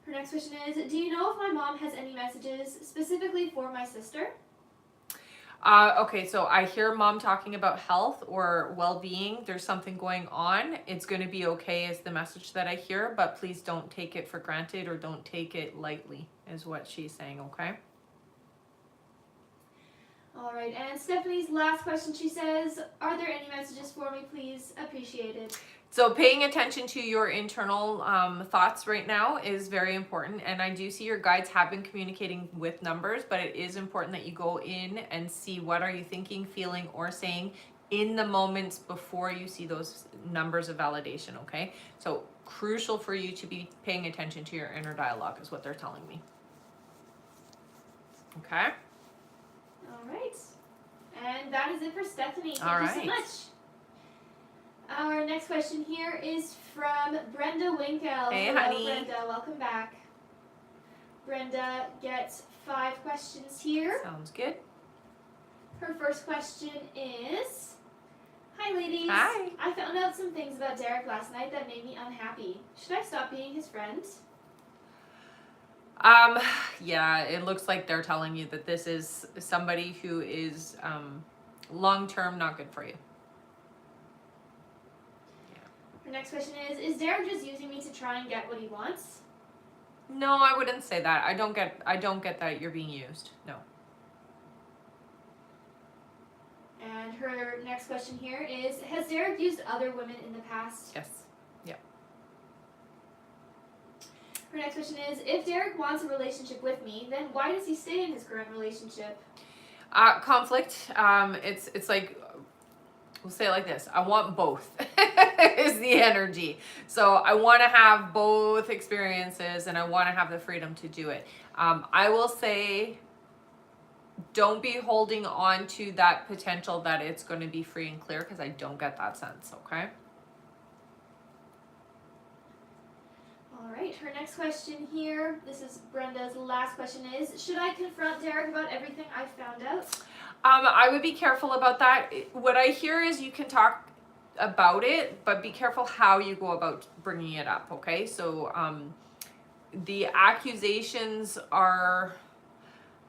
Her next question is, do you know if my mom has any messages specifically for my sister? Okay, so I hear mom talking about health or well-being. There's something going on. It's going to be okay is the message that I hear, but please don't take it for granted or don't take it lightly is what she's saying, okay? All right, and Stephanie's last question, she says, are there any messages for me, please? Appreciated. So paying attention to your internal thoughts right now is very important. And I do see your guides have been communicating with numbers, but it is important that you go in and see what are you thinking, feeling, or saying in the moments before you see those numbers of validation, okay? So crucial for you to be paying attention to your inner dialogue is what they're telling me. Okay? All right. And that is it for Stephanie. Thank All you so right. much. Our next question here is from Brenda Winkle. Hey, Hello, honey. Brenda. Welcome back. Brenda gets 5 questions here. Sounds good. Her first question is, hi, ladies. Hi. I found out some things about Derek last night that made me unhappy. Should I stop being his friend? Yeah, it looks like they're telling you that this is somebody who is long-term not good for you. Her next question is Derek just using me to try and get what he wants? No, I wouldn't say that. I don't get that you're being used. No. And her next question here is, has Derek used other women in the past? Yes. Yeah. Her next question is, if Derek wants a relationship with me, then why does he stay in his current relationship? Conflict. It's like, we'll say it like this. I want both is the energy. So I want to have both experiences and I want to have the freedom to do it. I will say, don't be holding on to that potential that it's going to be free and clear, because I don't get that sense, okay? All right, her next question here, this is Brenda's last question, is, should I confront Derek about everything I found out? I would be careful about that. What I hear is you can talk about it, but be careful how you go about bringing it up, okay? So the accusations are,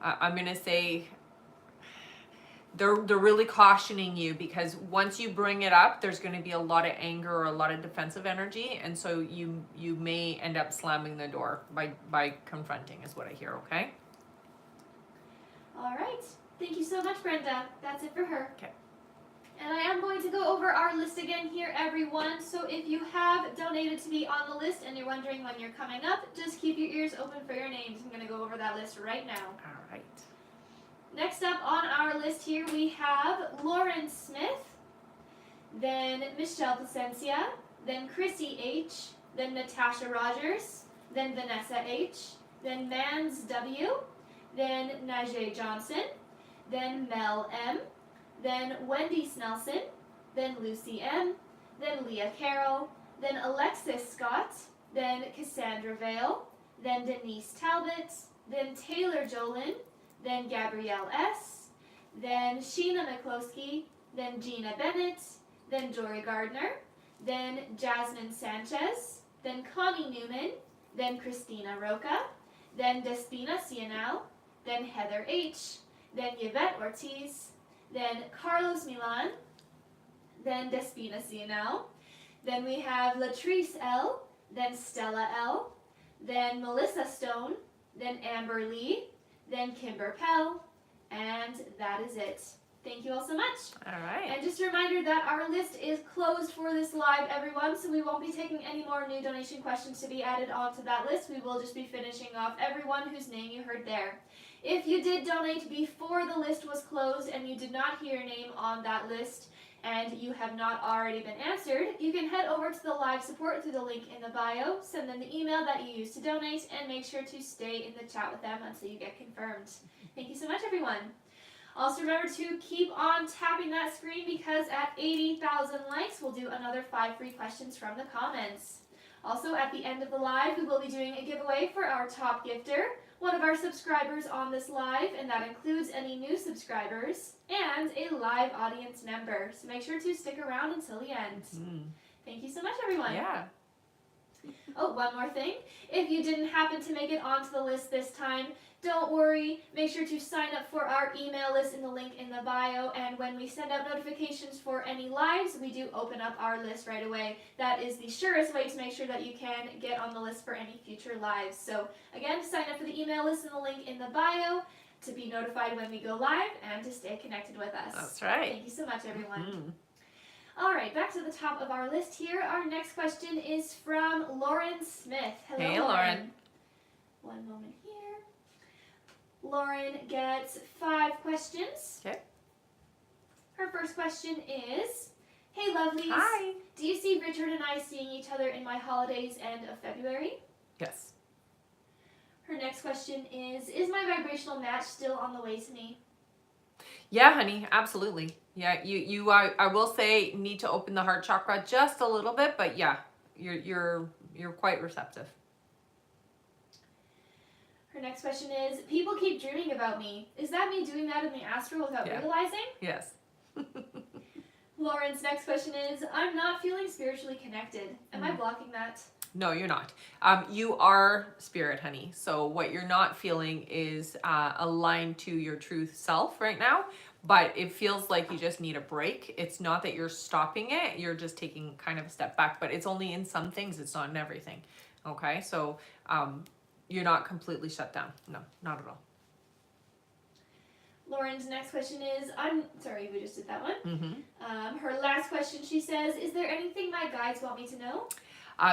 I'm going to say, they're really cautioning you, because once you bring it up, there's going to be a lot of anger or a lot of defensive energy, and so you may end up slamming the door by confronting is what I hear, okay? All right. Thank you so much, Brenda. That's it for her. Okay. And I am going to go over our list again here, everyone. So if you have donated to be on the list and you're wondering when you're coming up, just keep your ears open for your names. I'm going to go over that list right now. All right. Next up on our list here, we have Lauren Smith, then Michelle Placencia, then Chrissy H., then Natasha Rogers, then Vanessa H., then Mans W., then Najee Johnson, then Mel M., then Wendy Snelson, then Lucy M., then Leah Carroll, then Alexis Scott, then Cassandra Vale, then Denise Talbot, then Taylor Jolin, then Gabrielle S., then Sheena McCloskey, then Gina Bennett, then Jory Gardner, then Jasmine Sanchez, then Connie Newman, then Christina Roca, then Despina Cianal, then Heather H., then Yvette Ortiz, then Carlos Milan, then Despina Cianal, then we have Latrice L., then Stella L., then Melissa Stone, then Amber Lee, then Kimber Pell, and that is it. Thank you all so much. All right. And just a reminder that our list is closed for this live, everyone, so we won't be taking any more new donation questions to be added onto that list. We will just be finishing off everyone whose name you heard there. If you did donate before the list was closed and you did not hear your name on that list and you have not already been answered, you can head over to the live support through the link in the bio, send them the email that you used to donate, and make sure to stay in the chat with them until you get confirmed. Thank you so much, everyone. Also remember to keep on tapping that screen because at 80,000 likes, we'll do another 5 free questions from the comments. Also, at the end of the live, we will be doing a giveaway for our top gifter, one of our subscribers on this live, and that includes any new subscribers, and a live audience member. So make sure to stick around until the end. Thank you so much, everyone. Yeah. Oh, one more thing. If you didn't happen to make it onto the list this time, don't worry. Make sure to sign up for our email list in the link in the bio, and when we send out notifications for any lives, we do open up our list right away. That is the surest way to make sure that you can get on the list for any future lives. So again, sign up for the email list in the link in the bio to be notified when we go live and to stay connected with us. That's right. Thank you so much, everyone. All right, back to the top of our list here. Our next question is from Lauren Smith. Hello, Hey, Lauren. One moment here. Lauren gets 5 questions. Okay. Her first question is, hey, lovelies. Hi. Do you see Richard and I seeing each other in my holidays end of February? Yes. Her next question is my vibrational match still on the way to me? Yeah, honey, absolutely. Yeah, you I will say need to open the heart chakra just a little bit, but yeah, you're quite receptive. Her next question is, people keep dreaming about me. Is that me doing that in the astral without realizing? Yes. Lauren's next question is, I'm not feeling spiritually connected. Am I blocking that? No, you're not. You are spirit, honey. So what you're not feeling is aligned to your truth self right now, but it feels like you just need a break. It's not that you're stopping it. You're just taking kind of a step back, but it's only in some things. It's not in everything. Okay. So, you're not completely shut down. No, not at all. Lauren's next question is, sorry, we just did that one. Mm-hmm. Her last question, she says, is there anything my guides want me to know?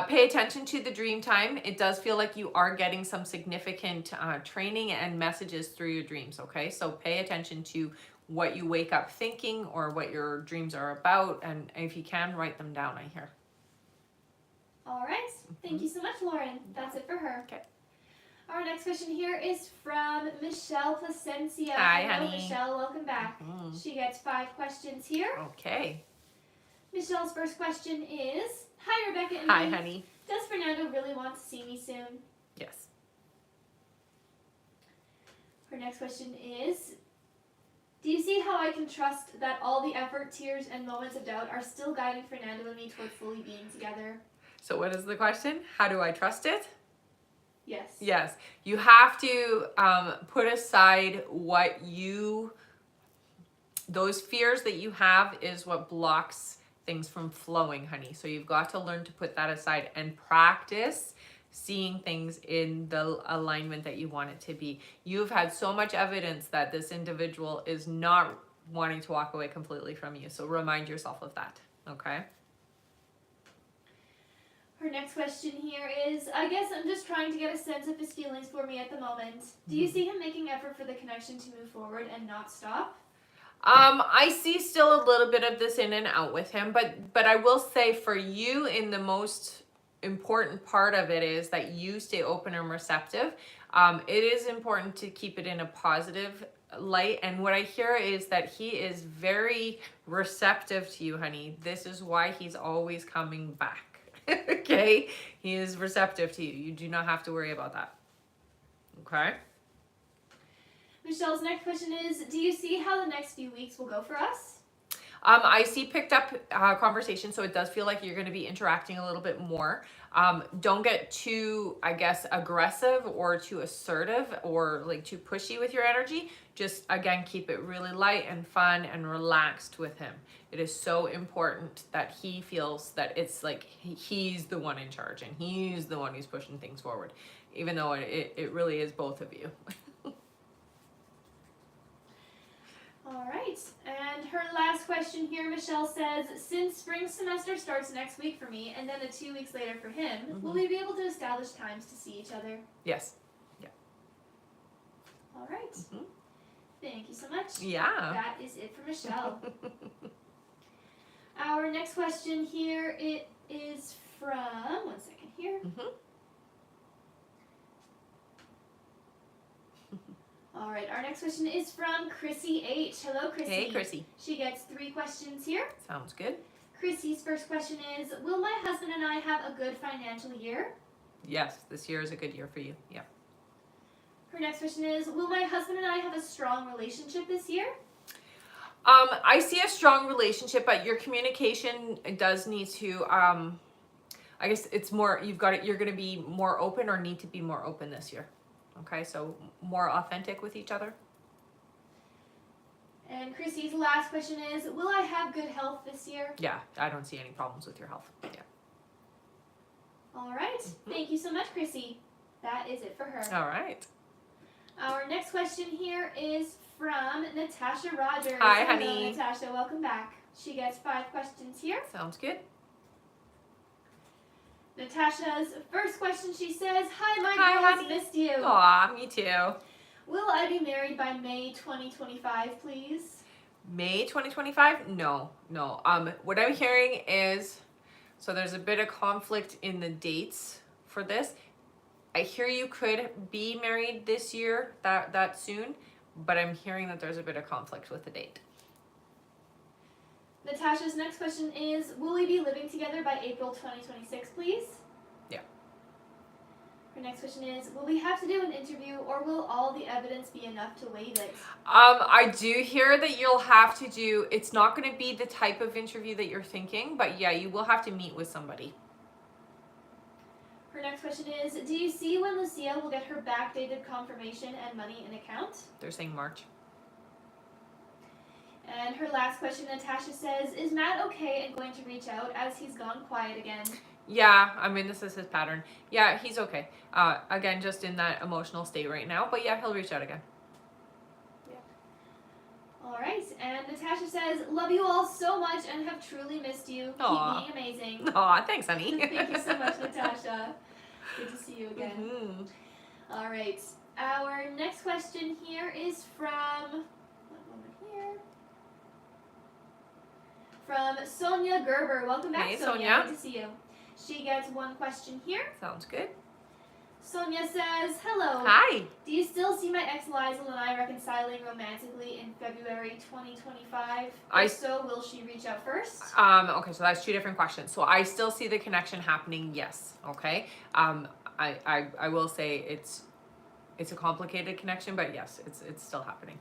Pay attention to the dream time. It does feel like you are getting some significant training and messages through your dreams, okay? So pay attention to what you wake up thinking or what your dreams are about, and if you can, write them down, I hear. All right. Thank you so much, Lauren. That's it for her. Okay. Our next question here is from Michelle Placencia. Hi, Hello, honey. Michelle. Welcome back. She gets 5 questions here. Okay. Michelle's first question is, hi, Rebecca and Hi, me. honey. Does Fernando really want to see me soon? Yes. Her next question is, do you see how I can trust that all the effort, tears, and moments of doubt are still guiding Fernando and me toward fully being together? So what is the question? How do I trust it? Yes. Yes. You have to put aside those fears that you have is what blocks things from flowing, honey. So you've got to learn to put that aside and practice seeing things in the alignment that you want it to be. You've had so much evidence that this individual is not wanting to walk away completely from you. So remind yourself of that, okay? Her next question here is, I guess I'm just trying to get a sense of his feelings for me at the moment. Do you see him making effort for the connection to move forward and not stop? I see still a little bit of this in and out with him, but I will say for you, in the most important part of it is that you stay open and receptive. It is important to keep it in a positive light, and what I hear is that he is very receptive to you, honey. This is why he's always coming back. Okay, he is receptive to you. You do not have to worry about that. Okay. Michelle's next question is, do you see how the next few weeks will go for us? I see picked up conversation, so it does feel like you're going to be interacting a little bit more. Don't get too, I guess, aggressive or too assertive or like too pushy with your energy. Just, again, keep it really light and fun and relaxed with him. It is so important that he feels that it's like he's the one in charge and he's the one who's pushing things forward, even though it really is both of you. All right, and her last question here, Michelle says, since spring semester starts next week for me and then 2 weeks later for him, will we be able to establish times to see each other? Yes. Yeah. All right. Thank you so much. Yeah. That is it for Michelle. Our next question here, it is from, one second here. All right, our next question is from Chrissy H. Hello, Chrissy. Hey, Chrissy. She gets 3 questions here. Sounds good. Chrissy's first question is, will my husband and I have a good financial year? Yes, this year is a good year for you. Yeah. Her next question is, will my husband and I have a strong relationship this year? I see a strong relationship, but your communication does need to, I guess it's more, you're going to be more open or need to be more open this year. Okay, so more authentic with each other. And Chrissy's last question is, will I have good health this year? Yeah, I don't see any problems with your health. Yeah. All right. Thank you so much, Chrissy. That is it for her. All right. Our next question here is from Natasha Rogers. Hi, Hello, honey. Natasha, welcome back. She gets 5 questions here. Sounds good. Natasha's first question, she says, hi, my Hi, girls, honey. missed you. Aw, me too. Will I be married by May 2025, please? May 2025? No. What I'm hearing is, so there's a bit of conflict in the dates for this. I hear you could be married this year, that soon, but I'm hearing that there's a bit of conflict with the date. Natasha's next question is, will we be living together by April 2026, please? Yeah. Her next question is, will we have to do an interview or will all the evidence be enough to waive it? I do hear that you'll have to do, it's not going to be the type of interview that you're thinking, but yeah, you will have to meet with somebody. Her next question is, do you see when Lucia will get her backdated confirmation and money in account? They're saying March. And her last question, Natasha says, is Matt okay and going to reach out as he's gone quiet again? Yeah, I mean, this is his pattern. Yeah, he's okay. Again, just in that emotional state right now, but yeah, he'll reach out again. Yeah. All right, and Natasha says, love you all so much and have truly missed you. Aww. Keep being amazing. Aw, thanks, honey. Thank you so much, Natasha. Good to see you again. All right, our next question here is from, from Sonia Gerber. Welcome back, Hey, Sonia. Sonia. Good to see you. She gets 1 question here. Sounds good. Sonia says, hello. Hi. Do you still see my ex Lizel and I reconciling romantically in February 2025? If so, will she reach out first? Okay, so that's 2 different questions. So I still see the connection happening, yes. Okay. I will say it's a complicated connection, but yes, it's still happening.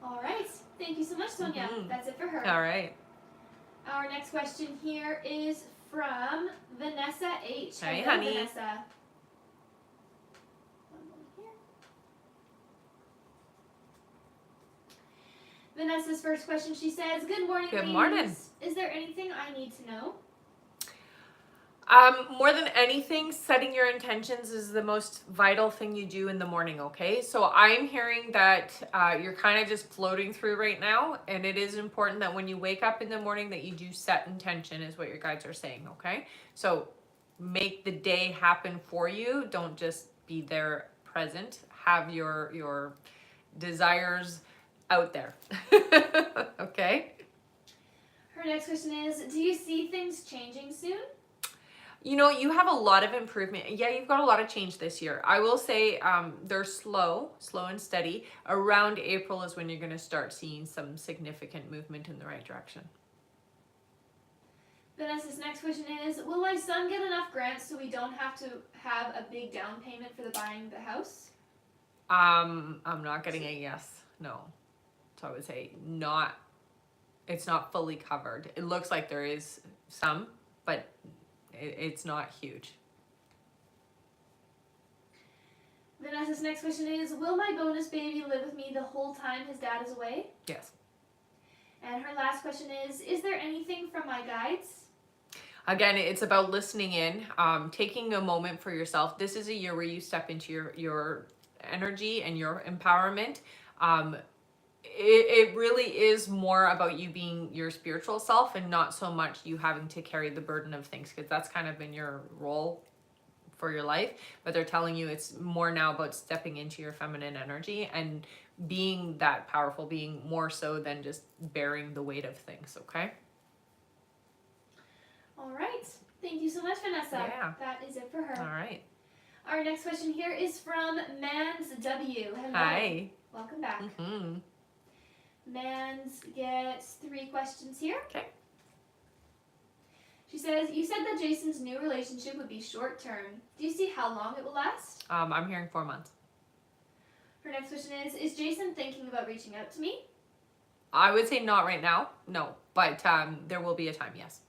All right. Thank you so much, Sonia. That's it for her. All right. Our next question here is from Vanessa H. Hi, Hello, honey. Vanessa. One moment here. Vanessa's first question, she says, good morning, Good ladies. morning. Is there anything I need to know? More than anything, setting your intentions is the most vital thing you do in the morning, okay? So I'm hearing that you're kind of just floating through right now, and it is important that when you wake up in the morning that you do set intention is what your guides are saying, okay? So make the day happen for you. Don't just be there present. Have your desires out there, okay? Her next question is, do you see things changing soon? You know, you have a lot of improvement. Yeah, you've got a lot of change this year. I will say they're slow and steady. Around April is when you're going to start seeing some significant movement in the right direction. Vanessa's next question is, will my son get enough grants so we don't have to have a big down payment for the buying the house? I'm not getting a yes. No. So I would say not. It's not fully covered. It looks like there is some, but it's not huge. Vanessa's next question is, will my bonus baby live with me the whole time his dad is away? Yes. And her last question is there anything from my guides? Again, it's about listening in, taking a moment for yourself. This is a year where you step into your energy and your empowerment. It really is more about you being your spiritual self and not so much you having to carry the burden of things, because that's kind of been your role for your life. But they're telling you it's more now about stepping into your feminine energy and being that powerful, being more so than just bearing the weight of things. Okay. All right. Thank you so much, Vanessa. Yeah. That is it for her. All right. Our next question here is from Mans W. Hello. Hi. Welcome back. Mm-hmm. Mans gets 3 questions here. Okay. She says, you said that Jason's new relationship would be short term. Do you see how long it will last? I'm hearing 4 months. Her next question is Jason thinking about reaching out to me? I would say not right now. No. But there will be a time, yes.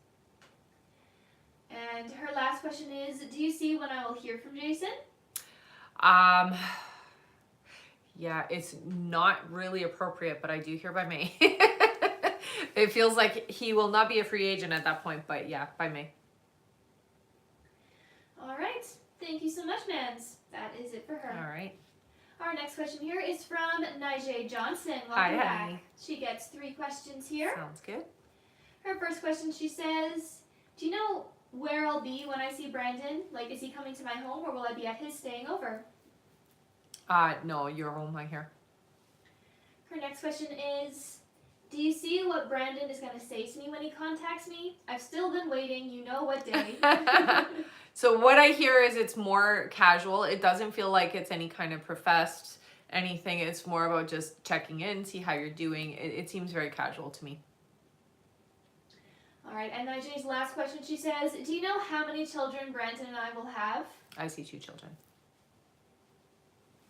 And her last question is, do you see when I will hear from Jason? Yeah, it's not really appropriate, but I do hear by May. It feels like he will not be a free agent at that point, but yeah, by May. All right. Thank you so much, Mans. That is it for her. All right. Our next question here is from Nijay Johnson. Welcome Hi, back. honey. She gets 3 questions here. Sounds good. Her first question, she says, do you know where I'll be when I see Brandon? Like, is he coming to my home or will I be at his staying over? No, you're home, I hear. Her next question is, do you see what Brandon is going to say to me when he contacts me? I've still been waiting, you know what day. So what I hear is it's more casual. It doesn't feel like it's any kind of professed anything. It's more about just checking in, see how you're doing. It seems very casual to me. All right, and Nijay's last question, she says, do you know how many children Brandon and I will have? I see 2 children.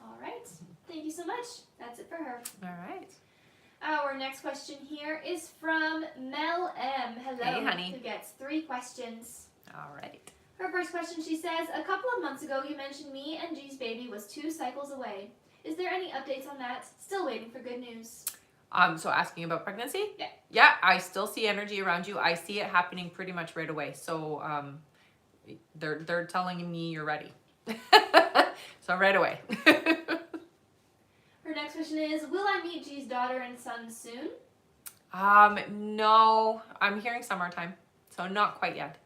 All right, thank you so much. That's it for her. All right. Our next question here is from Mel M. Hello. Hey, honey. Who gets 3 questions. All right. Her first question, she says, a couple of months ago you mentioned me and G's baby was 2 cycles away. Is there any updates on that? Still waiting for good news. So asking about pregnancy? Yeah. Yeah, I still see energy around you. I see it happening pretty much right away. So they're telling me you're ready. So right away. Her next question is, will I meet G's daughter and son soon? No, I'm hearing summertime. So not quite yet.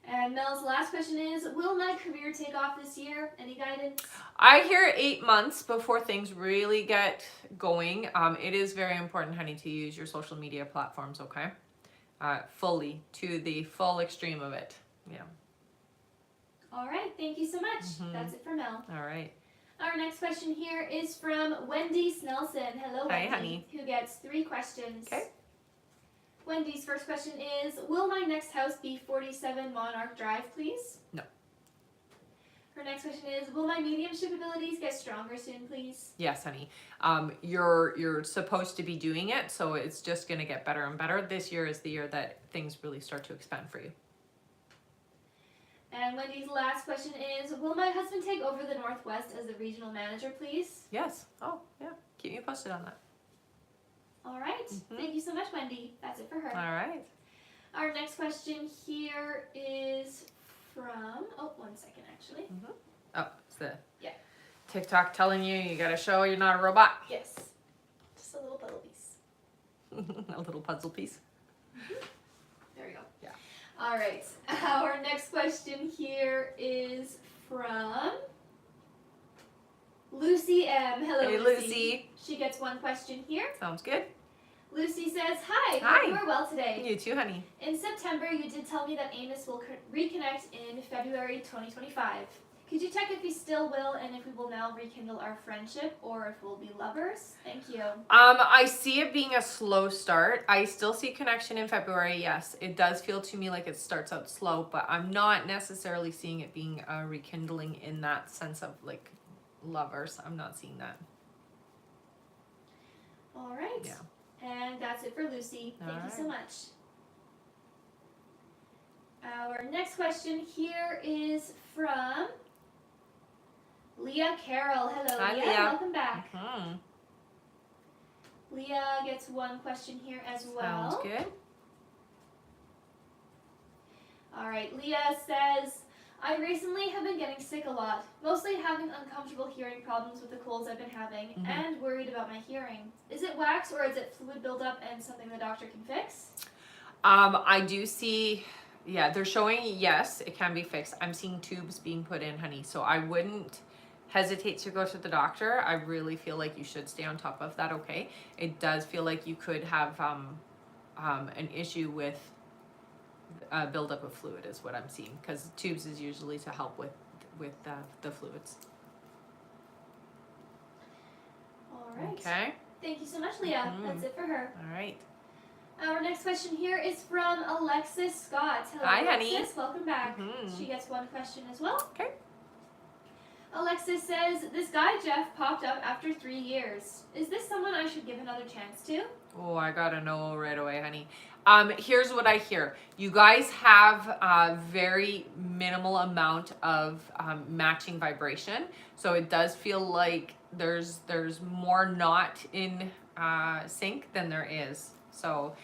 And Mel's last question is, will my career take off this year? Any guidance? I hear 8 months before things really get going. It is very important, honey, to use your social media platforms, okay? Fully, to the full extreme of it. Yeah. All right, thank you so much. That's it for Mel. All right. Our next question here is from Wendy Snelson. Hello, Hi, Wendy. honey. Who gets 3 questions. Okay. Wendy's first question is, will my next house be 47 Monarch Drive, please? No. Her next question is, will my mediumship abilities get stronger soon, please? Yes, honey. You're supposed to be doing it, so it's just going to get better and better. This year is the year that things really start to expand for you. And Wendy's last question is, will my husband take over the Northwest as the regional manager, please? Yes. Oh, yeah. Keep me posted on that. All right. Thank you so much, Wendy. That's it for her. All right. Our next question here is from, one second, actually. Oh, it's the Yeah. TikTok telling you got to show you're not a robot. Yes. Just a little puzzle piece. A little puzzle piece. There we go. Yeah. All right. Our next question here is from Lucy M. Hello, Hey, Lucy. She gets 1 question here. Sounds good. Lucy says, hi. Hi. Hope you are well today. You too, honey. In September, you did tell me that Amos will reconnect in February 2025. Could you check if he still will and if we will now rekindle our friendship or if we'll be lovers? Thank you. I see it being a slow start. I still see connection in February. Yes, it does feel to me like it starts out slow, but I'm not necessarily seeing it being a rekindling in that sense of like lovers. I'm not seeing that. All right. Yeah. And that's it for Lucy. Thank you so much. Our next question here is from Leah Carroll. Hello, Hi, Leah. Leah. Welcome back. Mm-hmm. Leah gets one question here as well. Sounds good. All right. Leah says, I recently have been getting sick a lot, mostly having uncomfortable hearing problems with the colds I've been having, and worried about my hearing. Is it wax or is it fluid buildup and something the doctor can fix? I do see, yeah, they're showing yes, it can be fixed. I'm seeing tubes being put in, honey. So I wouldn't hesitate to go to the doctor. I really feel like you should stay on top of that, okay? It does feel like you could have an issue with buildup of fluid is what I'm seeing, because tubes is usually to help with the fluids. All right. Okay. Thank you so much, Leah. That's it for her. All right. Our next question here is from Alexis Scott. Hello, Hi, Alexis. honey. Welcome back. She gets one question as well. Okay. Alexis says, this guy Jeff popped up after 3 years. Is this someone I should give another chance to? Oh, I gotta know right away, honey. Here's what I hear. You guys have a very minimal amount of matching vibration. So it does feel like there's more not in sync than there is. So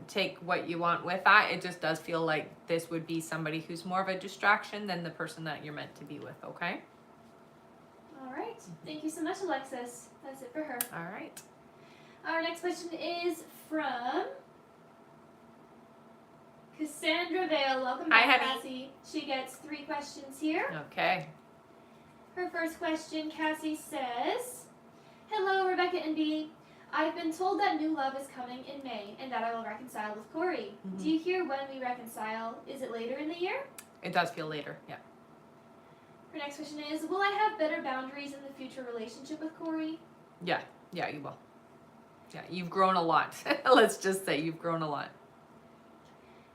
take what you want with that. It just does feel like this would be somebody who's more of a distraction than the person that you're meant to be with, okay? All right. Thank you so much, Alexis. That's it for her. All right. Our next question is from Cassandra Vale. Welcome back, Hi, honey. Cassie. She gets 3 questions here. Okay. Her first question, Cassie says, hello, Rebecca and B. I've been told that new love is coming in May and that I will reconcile with Corey. Do you hear when we reconcile? Is it later in the year? It does feel later, yeah. Her next question is, will I have better boundaries in the future relationship with Corey? Yeah, you will. Yeah, you've grown a lot. Let's just say you've grown a lot.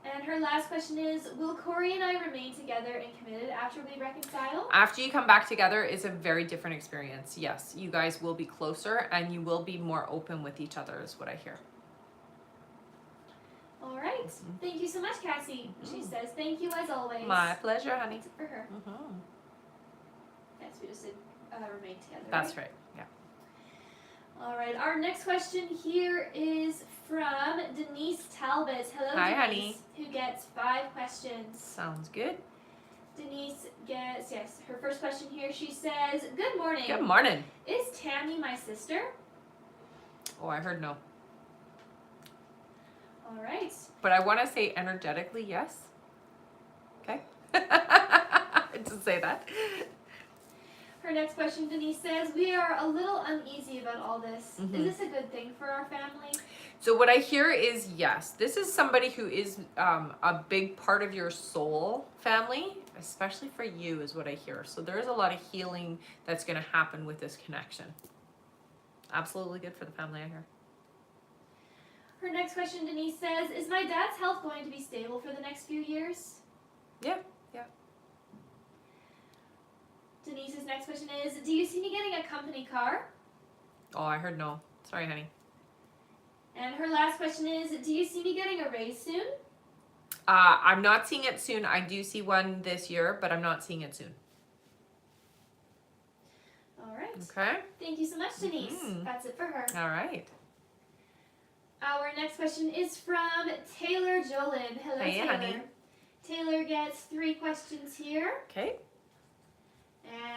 And her last question is, will Corey and I remain together and committed after we reconcile? After you come back together is a very different experience. Yes, you guys will be closer and you will be more open with each other is what I hear. All right. Thank you so much, Cassie. She says, thank you as always. My pleasure, honey. That's it for her. Yes, we just did remain together. That's right, yeah. All right, our next question here is from Denise Talbot. Hello, Hi, Denise, honey. who gets 5 questions. Sounds good. Denise gets, yes, her first question here. She says, good morning. Good morning. Is Tammy my sister? Oh, I heard no. All right. But I want to say energetically yes. Okay? Just say that. Her next question, Denise says, we are a little uneasy about all this. Is this a good thing for our family? So what I hear is yes. This is somebody who is a big part of your soul family, especially for you is what I hear. So there is a lot of healing that's going to happen with this connection. Absolutely good for the family, I hear. Her next question, Denise says, is my dad's health going to be stable for the next few years? Yeah. Denise's next question is, do you see me getting a company car? Oh, I heard no. Sorry, honey. And her last question is, do you see me getting a raise soon? I'm not seeing it soon. I do see one this year, but I'm not seeing it soon. All right. Okay. Thank you so much, Denise. That's it for her. All right. Our next question is from Taylor Jolin. Hello, Hey, Taylor. honey. Taylor gets 3 questions here. Okay.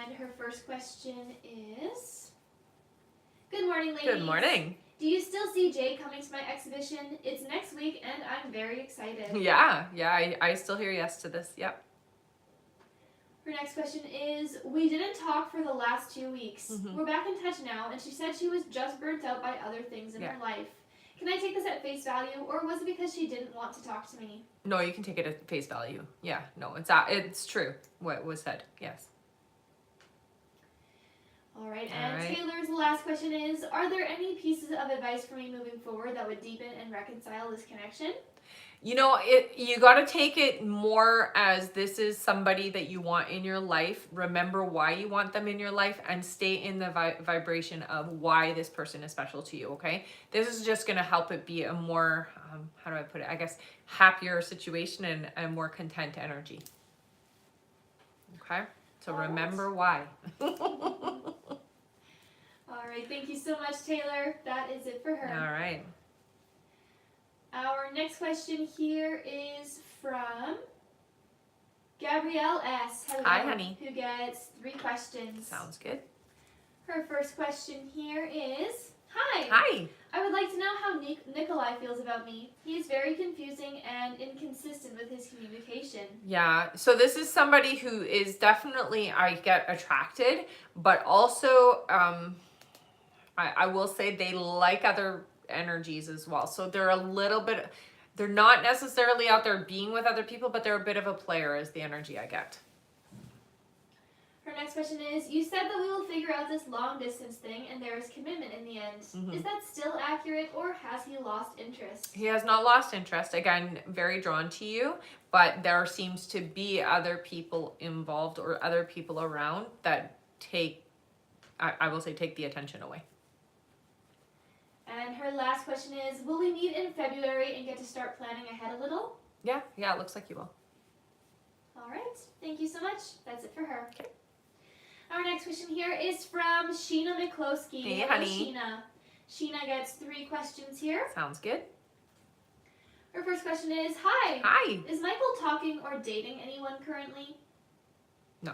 And her first question is, good morning, ladies. Good morning. Do you still see Jay coming to my exhibition? It's next week, and I'm very excited. Yeah, I still hear yes to this. Yep. Her next question is, we didn't talk for the last 2 weeks. We're back in touch now, and she said she was just burnt out by other things in her life. Can I take this at face value, or was it because she didn't want to talk to me? No, you can take it at face value. Yeah, no, it's true what was said. Yes. All right, All and right. Taylor's last question is, are there any pieces of advice for me moving forward that would deepen and reconcile this connection? You know, you got to take it more as this is somebody that you want in your life. Remember why you want them in your life and stay in the vibration of why this person is special to you, okay? This is just going to help it be a more, how do I put it? I guess happier situation and a more content energy. Okay? So All right. remember why. All right, thank you so much, Taylor. That is it for her. All right. Our next question here is from Gabrielle S. Hello, Hi, honey. who gets 3 questions. Sounds good. Her first question here is, Hi. Hi. I would like to know how Nicola feels about me. He is very confusing and inconsistent with his communication. Yeah, so this is somebody who is definitely, I get attracted, but also I will say they like other energies as well. So they're a little bit, they're not necessarily out there being with other people, but they're a bit of a player is the energy I get. Her next question is, you said that we will figure out this long distance thing and there is commitment in the end. Mm-hmm. Is that still accurate or has he lost interest? He has not lost interest. Again, very drawn to you, but there seems to be other people involved or other people around that take, I will say, take the attention away. And her last question is, will we meet in February and get to start planning ahead a little? Yeah, it looks like you will. All right, thank you so much. That's it for her. Okay. Our next question here is from Sheena Miklowski. Hey, Hello, honey. Sheena. Sheena gets 3 questions here. Sounds good. Her first question is, Hi. Hi. Is Michael talking or dating anyone currently? No.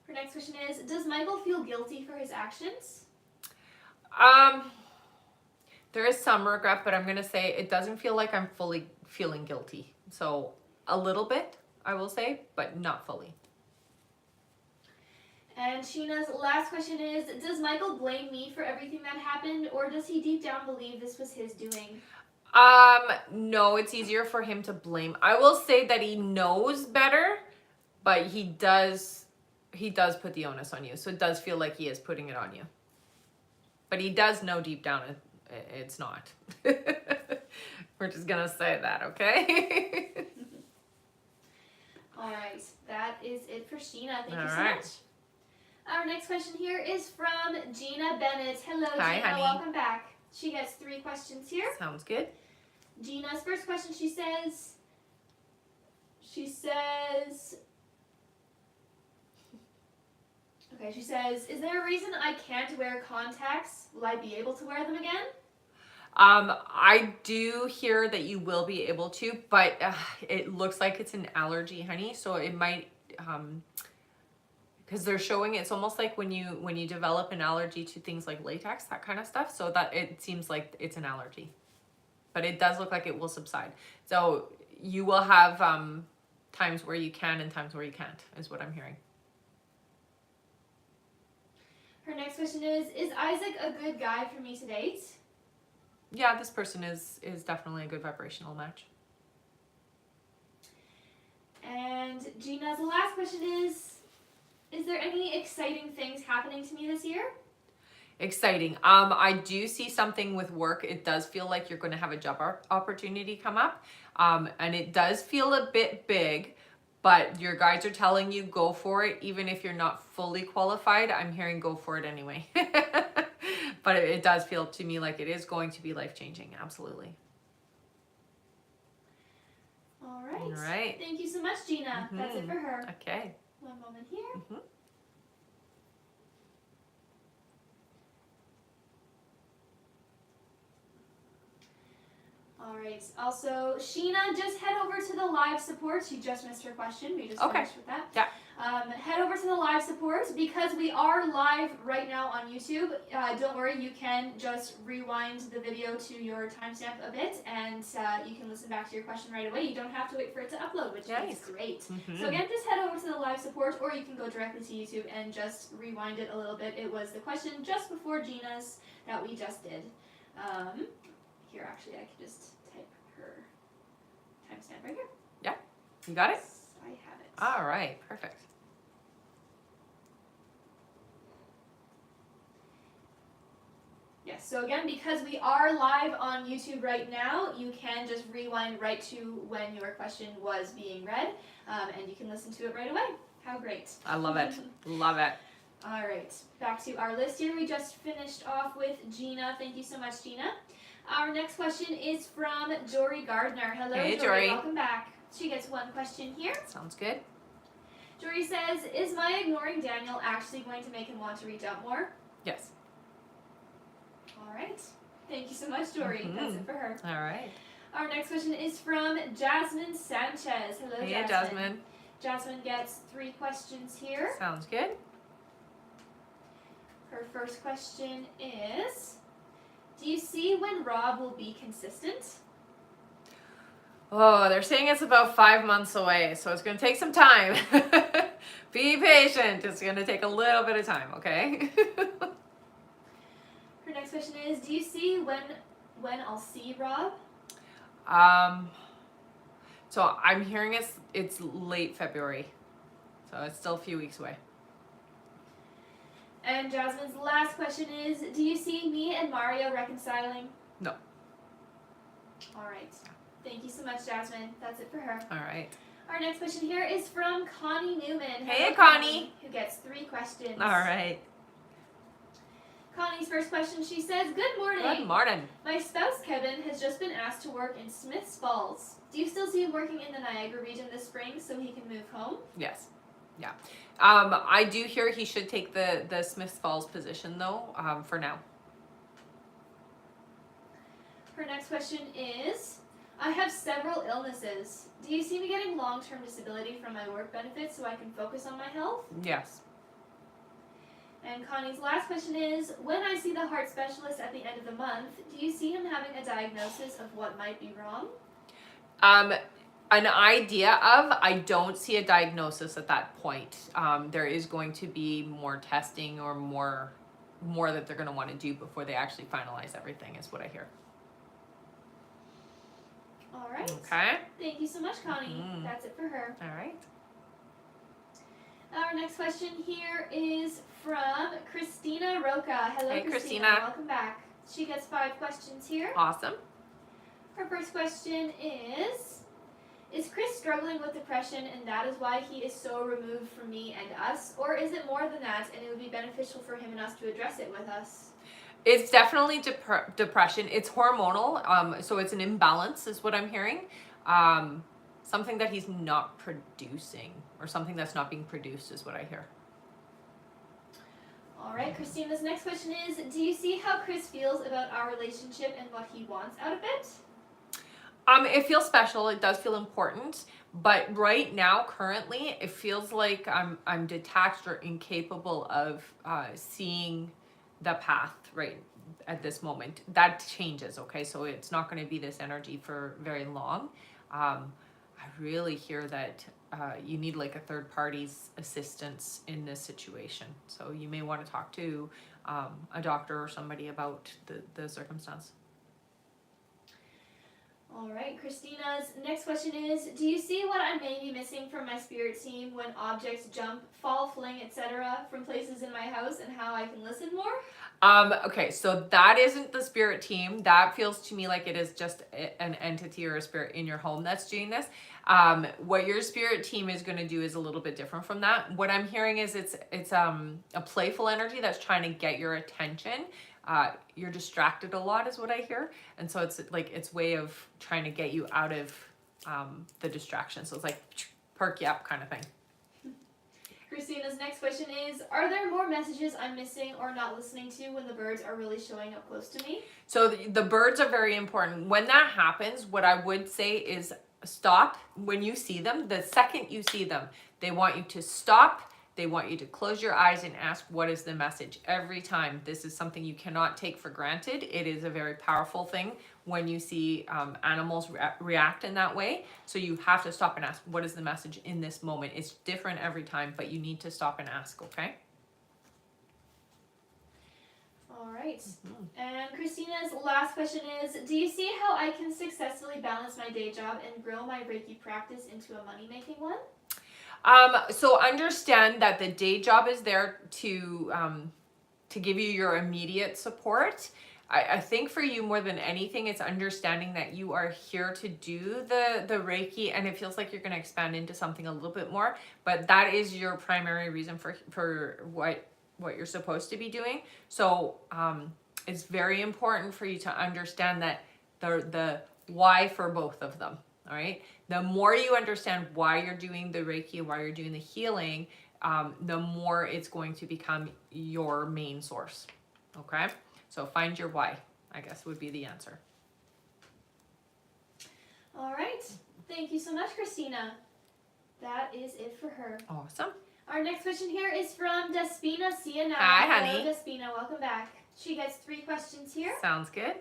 Her next question is, does Michael feel guilty for his actions? There is some regret, but I'm going to say it doesn't feel like I'm fully feeling guilty. So a little bit, I will say, but not fully. And Sheena's last question is, does Michael blame me for everything that happened, or does he deep down believe this was his doing? No, it's easier for him to blame. I will say that he knows better, but he does put the onus on you. So it does feel like he is putting it on you. But he does know deep down it's not. We're just going to say that, okay? All right, that is it for Sheena. Thank you All so right. much. Our next question here is from Gina Bennett. Hello, Hi, Gina. honey. Welcome back. She gets 3 questions here. Sounds good. Gina's first question, she says, is there a reason I can't wear contacts? Will I be able to wear them again? I do hear that you will be able to, but it looks like it's an allergy, honey. So it might, because they're showing it's almost like when you develop an allergy to things like latex, that kind of stuff. So that it seems like it's an allergy, but it does look like it will subside. So you will have times where you can and times where you can't, is what I'm hearing. Her next question is Isaac a good guy for me to date? Yeah, this person is definitely a good vibrational match. And Gina's last question is there any exciting things happening to me this year? Exciting. I do see something with work. It does feel like you're going to have a job opportunity come up. And it does feel a bit big, but your guides are telling you go for it. Even if you're not fully qualified, I'm hearing go for it anyway. But it does feel to me like it is going to be life-changing. Absolutely. All right. All right. Thank you so much, Gina. Mm-hmm. That's it for her. Okay. One moment here. Mm-hmm. All right. Also, Sheena, just head over to the live support. She just missed her question. We just finished with that. Yeah. Head over to the live support because we are live right now on YouTube. Don't worry, you can just rewind the video to your timestamp a bit and you can listen back to your question right away. You don't have to wait for it to upload, which is great. Mm-hmm. So again, just head over to the live support or you can go directly to YouTube and just rewind it a little bit. It was the question just before Gina's that we just did. Here, actually, I can just type her timestamp right here. Yeah. You got it? Yes, I have it. All right. Perfect. Yes, so again, because we are live on YouTube right now, you can just rewind right to when your question was being read, and you can listen to it right away. How great. I love it. Love it. All right, back to our list here. We just finished off with Gina. Thank you so much, Gina. Our next question is from Jory Gardner. Hello, Hey, Jory. Jory. Welcome back. She gets one question here. Sounds good. Jory says, is my ignoring Daniel actually going to make him want to reach out more? Yes. All right. Thank you so much, Jory. That's it for her. All right. Our next question is from Jasmine Sanchez. Hello, Hey, Jasmine. Jasmine. Jasmine gets 3 questions here. Sounds good. Her first question is, do you see when Rob will be consistent? Oh, they're saying it's about 5 months away, so it's going to take some time. Be patient. It's going to take a little bit of time, okay? Her next question is, do you see when I'll see Rob? So I'm hearing it's late February, so it's still a few weeks away. And Jasmine's last question is, do you see me and Mario reconciling? No. All right. Thank you so much, Jasmine. That's it for her. All right. Our next question here is from Connie Newman. Hey, Hello, Connie. Who gets 3 questions. All right. Connie's first question, she says, good morning. Good morning. My spouse, Kevin, has just been asked to work in Smiths Falls. Do you still see him working in the Niagara region this spring so he can move home? Yes. Yeah. I do hear he should take the Smiths Falls position, though, for now. Her next question is, I have several illnesses. Do you see me getting long-term disability from my work benefits so I can focus on my health? Yes. And Connie's last question is, when I see the heart specialist at the end of the month, do you see him having a diagnosis of what might be wrong? An idea of, I don't see a diagnosis at that point. There is going to be more testing or more that they're going to want to do before they actually finalize everything, is what I hear. All right. Okay. Thank you so much, Connie. Mhm. That's it for her. All right. Our next question here is from Christina Roca. Hello, Hey, Christina. Christina. Welcome back. She gets 5 questions here. Awesome. Her first question is Chris struggling with depression and that is why he is so removed from me and us? Or is it more than that and it would be beneficial for him and us to address it with us? It's definitely depression. It's hormonal, so it's an imbalance is what I'm hearing. Something that he's not producing or something that's not being produced is what I hear. All right, Christina's next question is, do you see how Chris feels about our relationship and what he wants out of it? It feels special. It does feel important, but right now, currently, it feels like I'm detached or incapable of seeing the path right at this moment. That changes, okay? So it's not going to be this energy for very long. I really hear that you need like a third party's assistance in this situation. So you may want to talk to a doctor or somebody about the circumstance. All right, Christina's next question is, do you see what I may be missing from my spirit team when objects jump, fall, fling, etc. from places in my house and how I can listen more? Okay, so that isn't the spirit team. That feels to me like it is just an entity or a spirit in your home that's doing this. What your spirit team is going to do is a little bit different from that. What I'm hearing is it's a playful energy that's trying to get your attention. You're distracted a lot is what I hear. And so it's like its way of trying to get you out of the distraction. So it's like perk you up kind of thing. Christina's next question is, are there more messages I'm missing or not listening to when the birds are really showing up close to me? So the birds are very important. When that happens, what I would say is stop when you see them. The second you see them, they want you to stop. They want you to close your eyes and ask, what is the message? Every time. This is something you cannot take for granted. It is a very powerful thing when you see animals react in that way. So you have to stop and ask, what is the message in this moment? It's different every time, but you need to stop and ask, okay? All right. And Christina's last question is, do you see how I can successfully balance my day job and grow my Reiki practice into a money-making one? So understand that the day job is there to give you your immediate support. I think for you more than anything, it's understanding that you are here to do the Reiki, and it feels like you're going to expand into something a little bit more, but that is your primary reason for what you're supposed to be doing. So it's very important for you to understand that the why for both of them. All right. The more you understand why you're doing the Reiki, why you're doing the healing, the more it's going to become your main source. Okay. So find your why, I guess would be the answer. All right. Thank you so much, Christina. That is it for her. Awesome. Our next question here is from Despina. See you now. Hi, honey. Hello, Despina. Welcome back. She gets 3 questions here. Sounds good.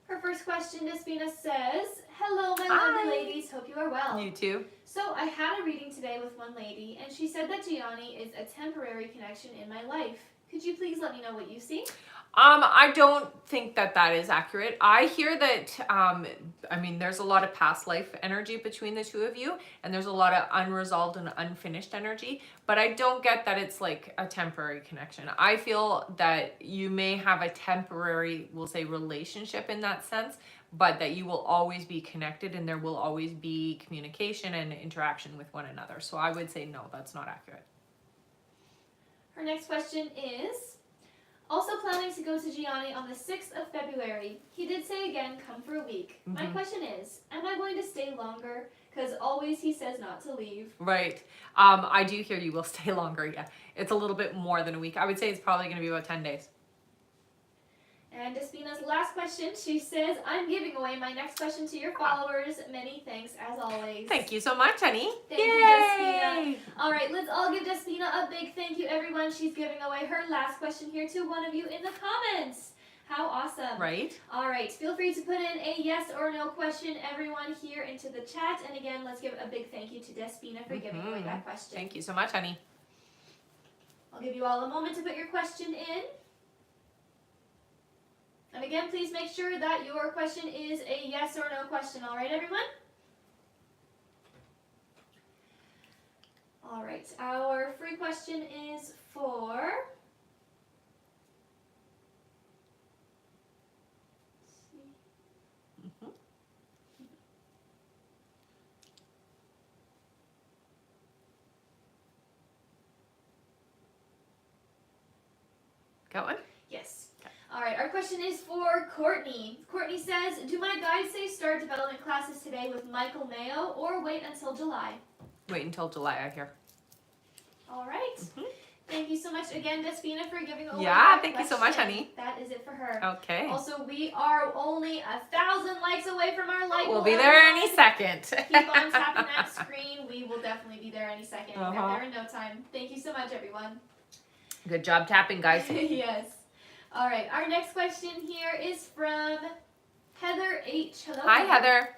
Her first question, Despina says, hello, my Hi. lovely ladies. Hope you are well. You too. So I had a reading today with one lady, and she said that Gianni is a temporary connection in my life. Could you please let me know what you see? I don't think that is accurate. I hear that, I mean, there's a lot of past life energy between the two of you, and there's a lot of unresolved and unfinished energy, but I don't get that it's like a temporary connection. I feel that you may have a temporary, we'll say, relationship in that sense, but that you will always be connected and there will always be communication and interaction with one another. So I would say no, that's not accurate. Her next question is, also planning to go to Gianni on the 6th of February. He did say again, come for a week. My question is, am I going to stay longer? Because always he says not to leave. Right. I do hear you will stay longer, yeah. It's a little bit more than a week. I would say it's probably going to be about 10 days. And Despina's last question, she says, I'm giving away my next question to your followers. Many thanks, as always. Thank you so much, honey. Thank you, Despina. All right, let's all give Despina a big thank you, everyone. She's giving away her last question here to one of you in the comments. How awesome. Right. All right, feel free to put in a yes or no question, everyone, here into the chat. And again, let's give a big thank you to Despina for giving away that question. Thank you so much, honey. I'll give you all a moment to put your question in. And again, please make sure that your question is a yes or no question. All right, everyone? All right, our free question is for... Got one? Yes. All right, our question is for Courtney. Courtney says, do my guides say start development classes today with Michael Mayo or wait until July? Wait until July, I hear. All right. Thank you so much again, Despina, for giving away Yeah, thank you so much, honey. That is it for her. Okay. Also, we are only 1,000 likes away from our like. We'll be there any second. Keep on tapping that screen. We will definitely be there any second. We'll get there in no time. Thank you so much, everyone. Good job tapping, guys. Yes. All right, our next question here is from Heather H. Hello. Hi, Heather.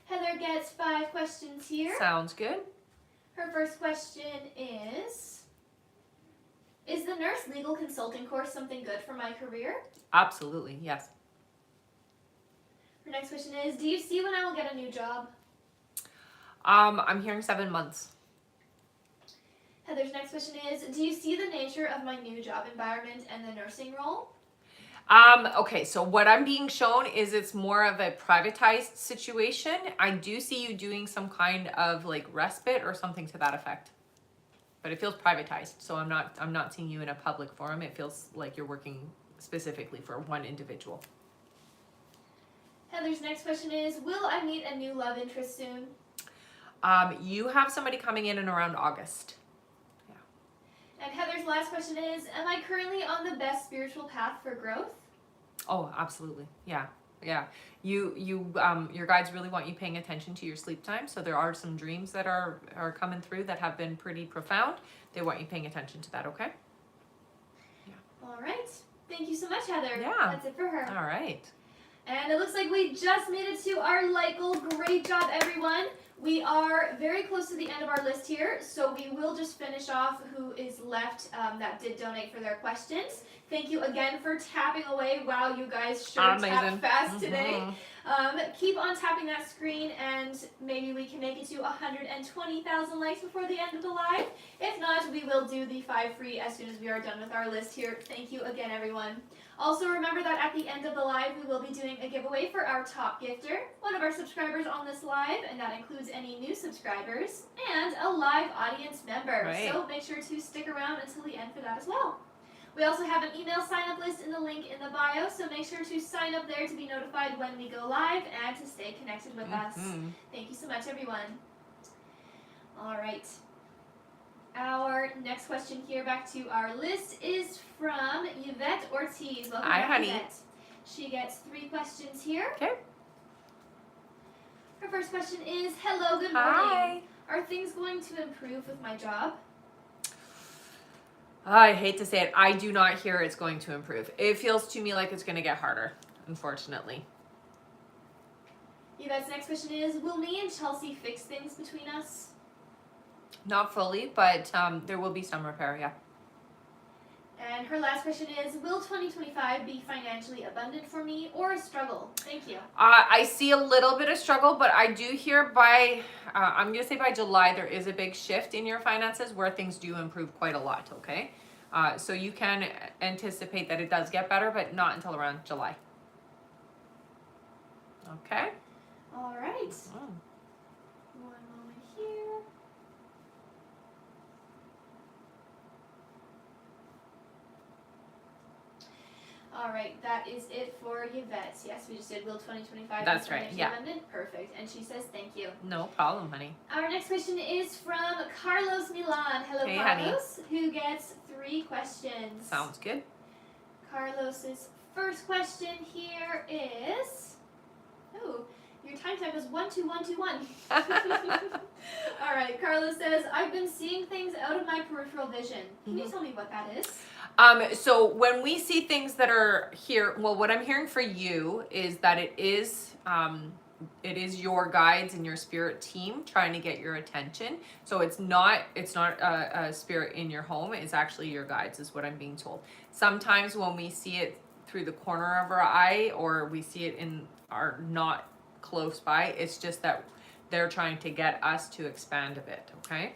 Heather gets 5 questions here. Sounds good. Her first question is the nurse legal consulting course something good for my career? Absolutely, yes. Her next question is, do you see when I will get a new job? I'm hearing 7 months. Heather's next question is, do you see the nature of my new job environment and the nursing role? Okay, so what I'm being shown is it's more of a privatized situation. I do see you doing some kind of like respite or something to that effect. But it feels privatized, so I'm not seeing you in a public forum. It feels like you're working specifically for one individual. Heather's next question is, will I meet a new love interest soon? You have somebody coming in around August. And Heather's last question is, am I currently on the best spiritual path for growth? Oh, absolutely. Yeah. Yeah. Your guides really want you paying attention to your sleep time. So there are some dreams that are coming through that have been pretty profound. They want you paying attention to that, okay? Yeah. All right. Thank you so much, Heather. Yeah. That's it for her. All right. And it looks like we just made it to our like goal. Great job, everyone. We are very close to the end of our list here, so we will just finish off who is left that did donate for their questions. Thank you again for tapping away. Wow, you guys sure tapped fast today. Keep on tapping that screen, and maybe we can make it to 120,000 likes before the end of the live. If not, we will do the 5 free as soon as we are done with our list here. Thank you again, everyone. Also remember that at the end of the live, we will be doing a giveaway for our top gifter, one of our subscribers on this live, and that includes any new subscribers, and a live audience member. Right. So make sure to stick around until the end for that as well. We also have an email sign-up list in the link in the bio, so make sure to sign up there to be notified when we go live and to stay connected with us. Thank you so much, everyone. All right. Our next question here, back to our list, is from Yvette Ortiz. Welcome Hi, back, honey. Yvette. She gets 3 questions here. Okay. Her first question is, hello, good morning. Hi. Are things going to improve with my job? I hate to say it. I do not hear it's going to improve. It feels to me like it's going to get harder, unfortunately. Yvette's next question is, will me and Chelsea fix things between us? Not fully, but there will be some repair, yeah. And her last question is, will 2025 be financially abundant for me or a struggle? Thank you. I see a little bit of struggle, but I do hear by, I'm going to say by July, there is a big shift in your finances where things do improve quite a lot, okay? So you can anticipate that it does get better, but not until around July. Okay? All right. Oh. One moment here. All right, that is it for Yvette. Yes, we just did will 2025 That's be right, financially yeah. abundant? Perfect. And she says thank you. No problem, honey. Our next question is from Carlos Milan. Hello, Hey, Carlos, who gets 3 questions. Sounds good. Carlos's first question here is, oh, your time type is 12121. All right, Carlos says, I've been seeing things out of my peripheral vision. Can you tell me what that is? So when we see things that are here, well, what I'm hearing for you is that it is your guides and your spirit team trying to get your attention. So it's not a spirit in your home. It's actually your guides, is what I'm being told. Sometimes when we see it through the corner of our eye, or we see it in our not close by, it's just that they're trying to get us to expand a bit. Okay.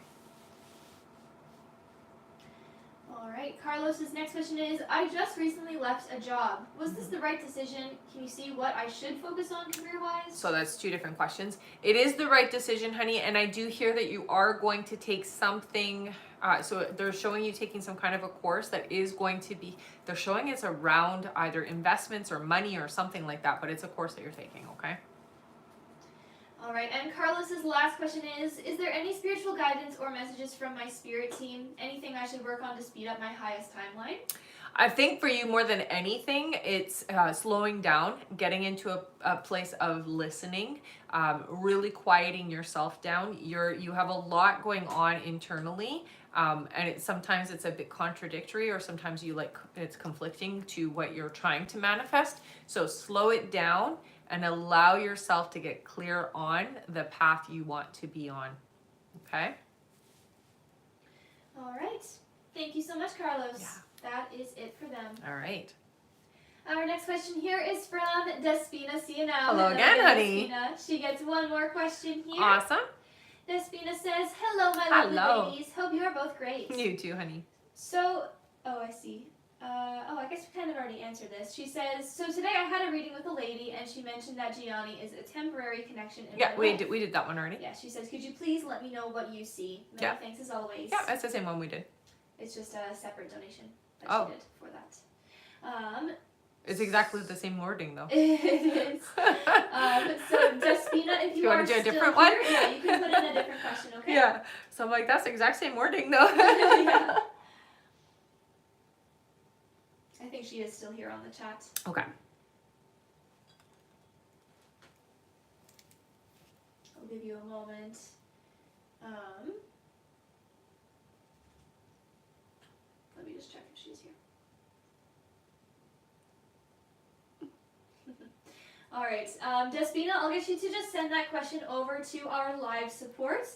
All right, Carlos's next question is, I just recently left a job. Was this the right decision? Can you see what I should focus on career-wise? So that's 2 different questions. It is the right decision, honey, and I do hear that you are going to take something, so they're showing you taking some kind of a course that is going to be, they're showing it's around either investments or money or something like that, but it's a course that you're taking, okay? All right, and Carlos's last question is there any spiritual guidance or messages from my spirit team? Anything I should work on to speed up my highest timeline? I think for you more than anything, it's slowing down, getting into a place of listening, really quieting yourself down. You have a lot going on internally, and sometimes it's a bit contradictory, or sometimes it's conflicting to what you're trying to manifest. So slow it down and allow yourself to get clear on the path you want to be on. Okay? All right. Thank you so much, Carlos. Yeah. That is it for them. All right. Our next question here is from Despina. See you now. Hello again, honey. Despina. She gets one more question here. Awesome. Despina says, hello, my lovely Hello. ladies. Hope you are both great. You too, honey. So, I see. I guess we kind of already answered this. She says, so today I had a reading with a lady, and she mentioned that Gianni is a temporary connection in my life. We did that one already. Yeah, she says, could you please let me know what you see? Many thanks as always. Yeah, that's the same one we did. It's just a separate donation that she did for that. It's exactly the same wording, though. It is. So, Despina, if you want are to do a still different here, one? yeah, you can put in a different question, okay? Yeah. So I'm like, that's the exact same wording, though. Yeah. I think she is still here on the chat. Okay. I'll give you a moment. Let me just check if she's here. All right, Despina, I'll get you to just send that question over to our live support.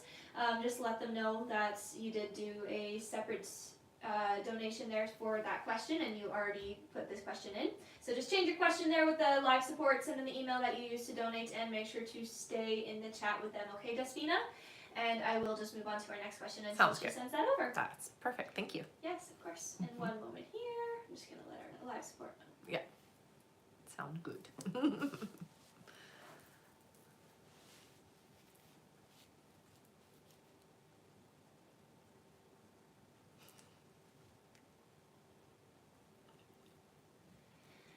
Just let them know that you did do a separate donation there for that question, and you already put this question in. So just change your question there with the live support, send in the email that you used to donate, and make sure to stay in the chat with them, okay, Despina? And I will just move on to our next question until she sends that over. That's perfect. Thank you. Yes, of course. And one moment here. I'm just going to let our live support Yeah. Sound good.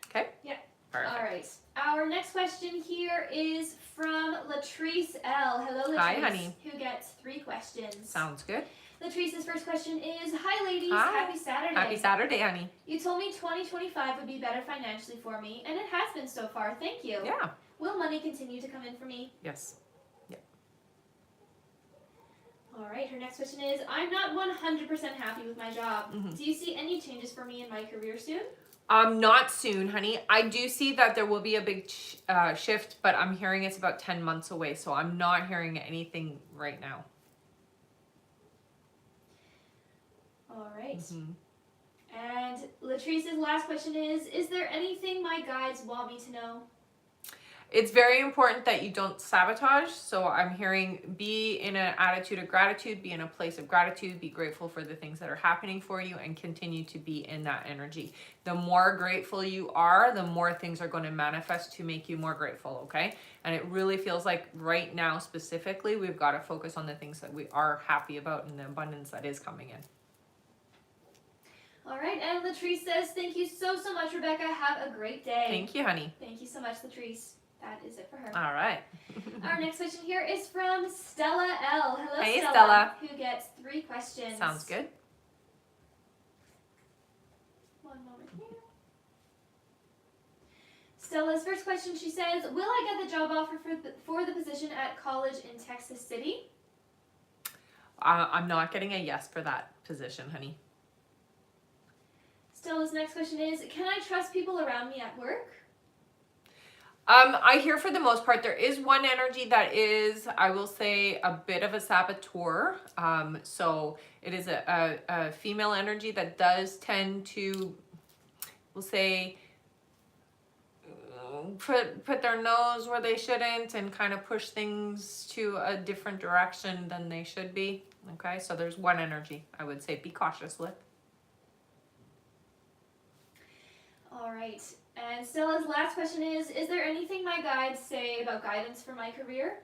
Okay. Yeah. Perfect. All right. Our next question here is from Latrice L. Hello, Latrice. Hi, honey. Who gets 3 questions. Sounds good. Latrice's first question is, hi, ladies. Hi. Happy Saturday. Happy Saturday, honey. You told me 2025 would be better financially for me, and it has been so far. Thank you. Yeah. Will money continue to come in for me? Yes. All right. Her next question is, I'm not 100% happy with my job. Do you see any changes for me in my career soon? Not soon, honey. I do see that there will be a big shift, but I'm hearing it's about 10 months away, so I'm not hearing anything right now. All right. And Latrice's last question is there anything my guides want me to know? It's very important that you don't sabotage. So I'm hearing be in an attitude of gratitude, be in a place of gratitude, be grateful for the things that are happening for you, and continue to be in that energy. The more grateful you are, the more things are going to manifest to make you more grateful, okay? And it really feels like right now specifically, we've got to focus on the things that we are happy about and the abundance that is coming in. All right, and Latrice says, thank you so much, Rebecca. Have a great day. Thank you, honey. Thank you so much, Latrice. That is it for her. All right. Our next question here is from Stella L. Hello, Hey, Stella. Stella. Who gets 3 questions. Sounds good. One moment here. Stella's first question, she says, will I get the job offer for the position at college in Texas City? I'm not getting a yes for that position, honey. Stella's next question is, can I trust people around me at work? I hear for the most part, there is one energy that is, I will say, a bit of a saboteur. So it is a female energy that does tend to, we'll say, put their nose where they shouldn't and kind of push things to a different direction than they should be. Okay, so there's one energy I would say be cautious with. All right. And Stella's last question is there anything my guides say about guidance for my career?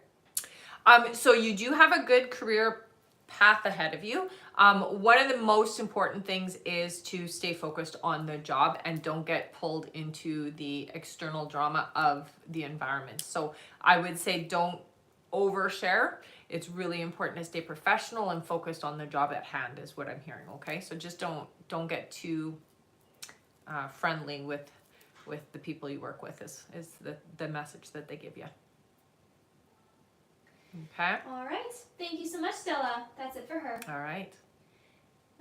So you do have a good career path ahead of you. One of the most important things is to stay focused on the job and don't get pulled into the external drama of the environment. So I would say don't overshare. It's really important to stay professional and focused on the job at hand is what I'm hearing, okay? So just don't get too friendly with the people you work with is the message that they give you. Okay. All right. Thank you so much, Stella. That's it for her. All right.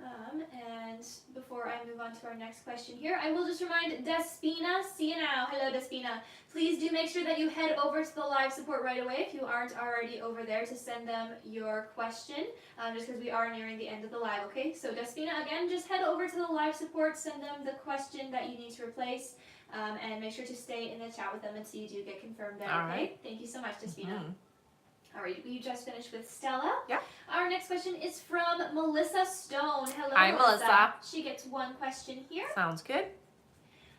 And before I move on to our next question here, I will just remind Despina, see you now. Hello, Despina. Please do make sure that you head over to the live support right away if you aren't already over there to send them your question, just because we are nearing the end of the live, okay? So Despina, again, just head over to the live support, send them the question that you need to replace, and make sure to stay in the chat with them until you do get confirmed there, All okay? right. Thank you so much, Despina. Mm-hmm. All right, we just finished with Stella. Yeah. Our next question is from Melissa Stone. Hello, Hi, Melissa. She gets 1 question here. Sounds good.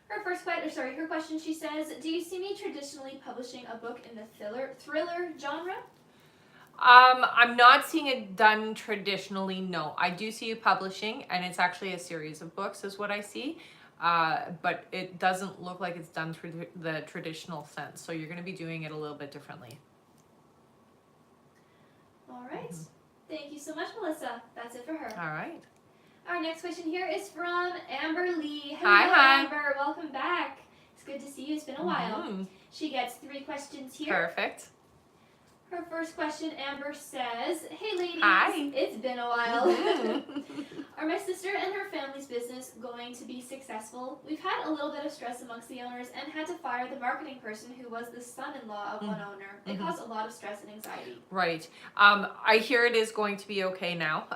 Her question, she says, do you see me traditionally publishing a book in the thriller genre? I'm not seeing it done traditionally, no. I do see you publishing, and it's actually a series of books is what I see. But it doesn't look like it's done through the traditional sense. So you're going to be doing it a little bit differently. All right. Thank you so much, Melissa. That's it for her. All right. Our next question here is from Amber Lee. Hello, Hi. Amber. Welcome back. It's good to see you. It's been a while. She gets 3 questions here. Perfect. Her first question, Amber says, hey ladies, Hi. It's been a while. Are my sister and her family's business going to be successful? We've had a little bit of stress amongst the owners and had to fire the marketing person who was the son-in-law of one owner. It caused a lot of stress and anxiety. Right. I hear it is going to be okay now.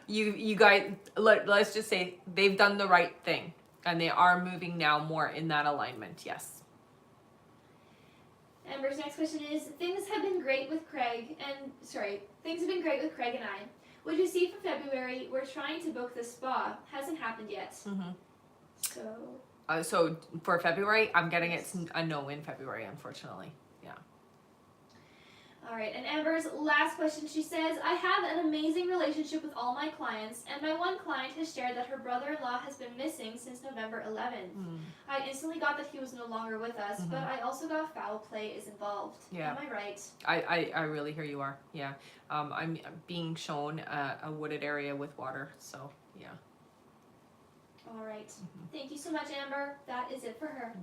You guys, let's just say they've done the right thing and they are moving now more in that alignment. Yes. Amber's next question is, things have been great with Craig and I. Would you see for February, we're trying to book the spa. Hasn't happened yet. So, So for February, I'm getting it's a no in February, unfortunately. Yeah. All right, and Amber's last question, she says, I have an amazing relationship with all my clients, and my one client has shared that her brother-in-law has been missing since November 11th. I instantly got that he was no longer with us, but I also got foul play is involved. Yeah. Am I right? I really hear you are. Yeah. I'm being shown a wooded area with water, so yeah. All right. Thank you so much, Amber. That is it for her.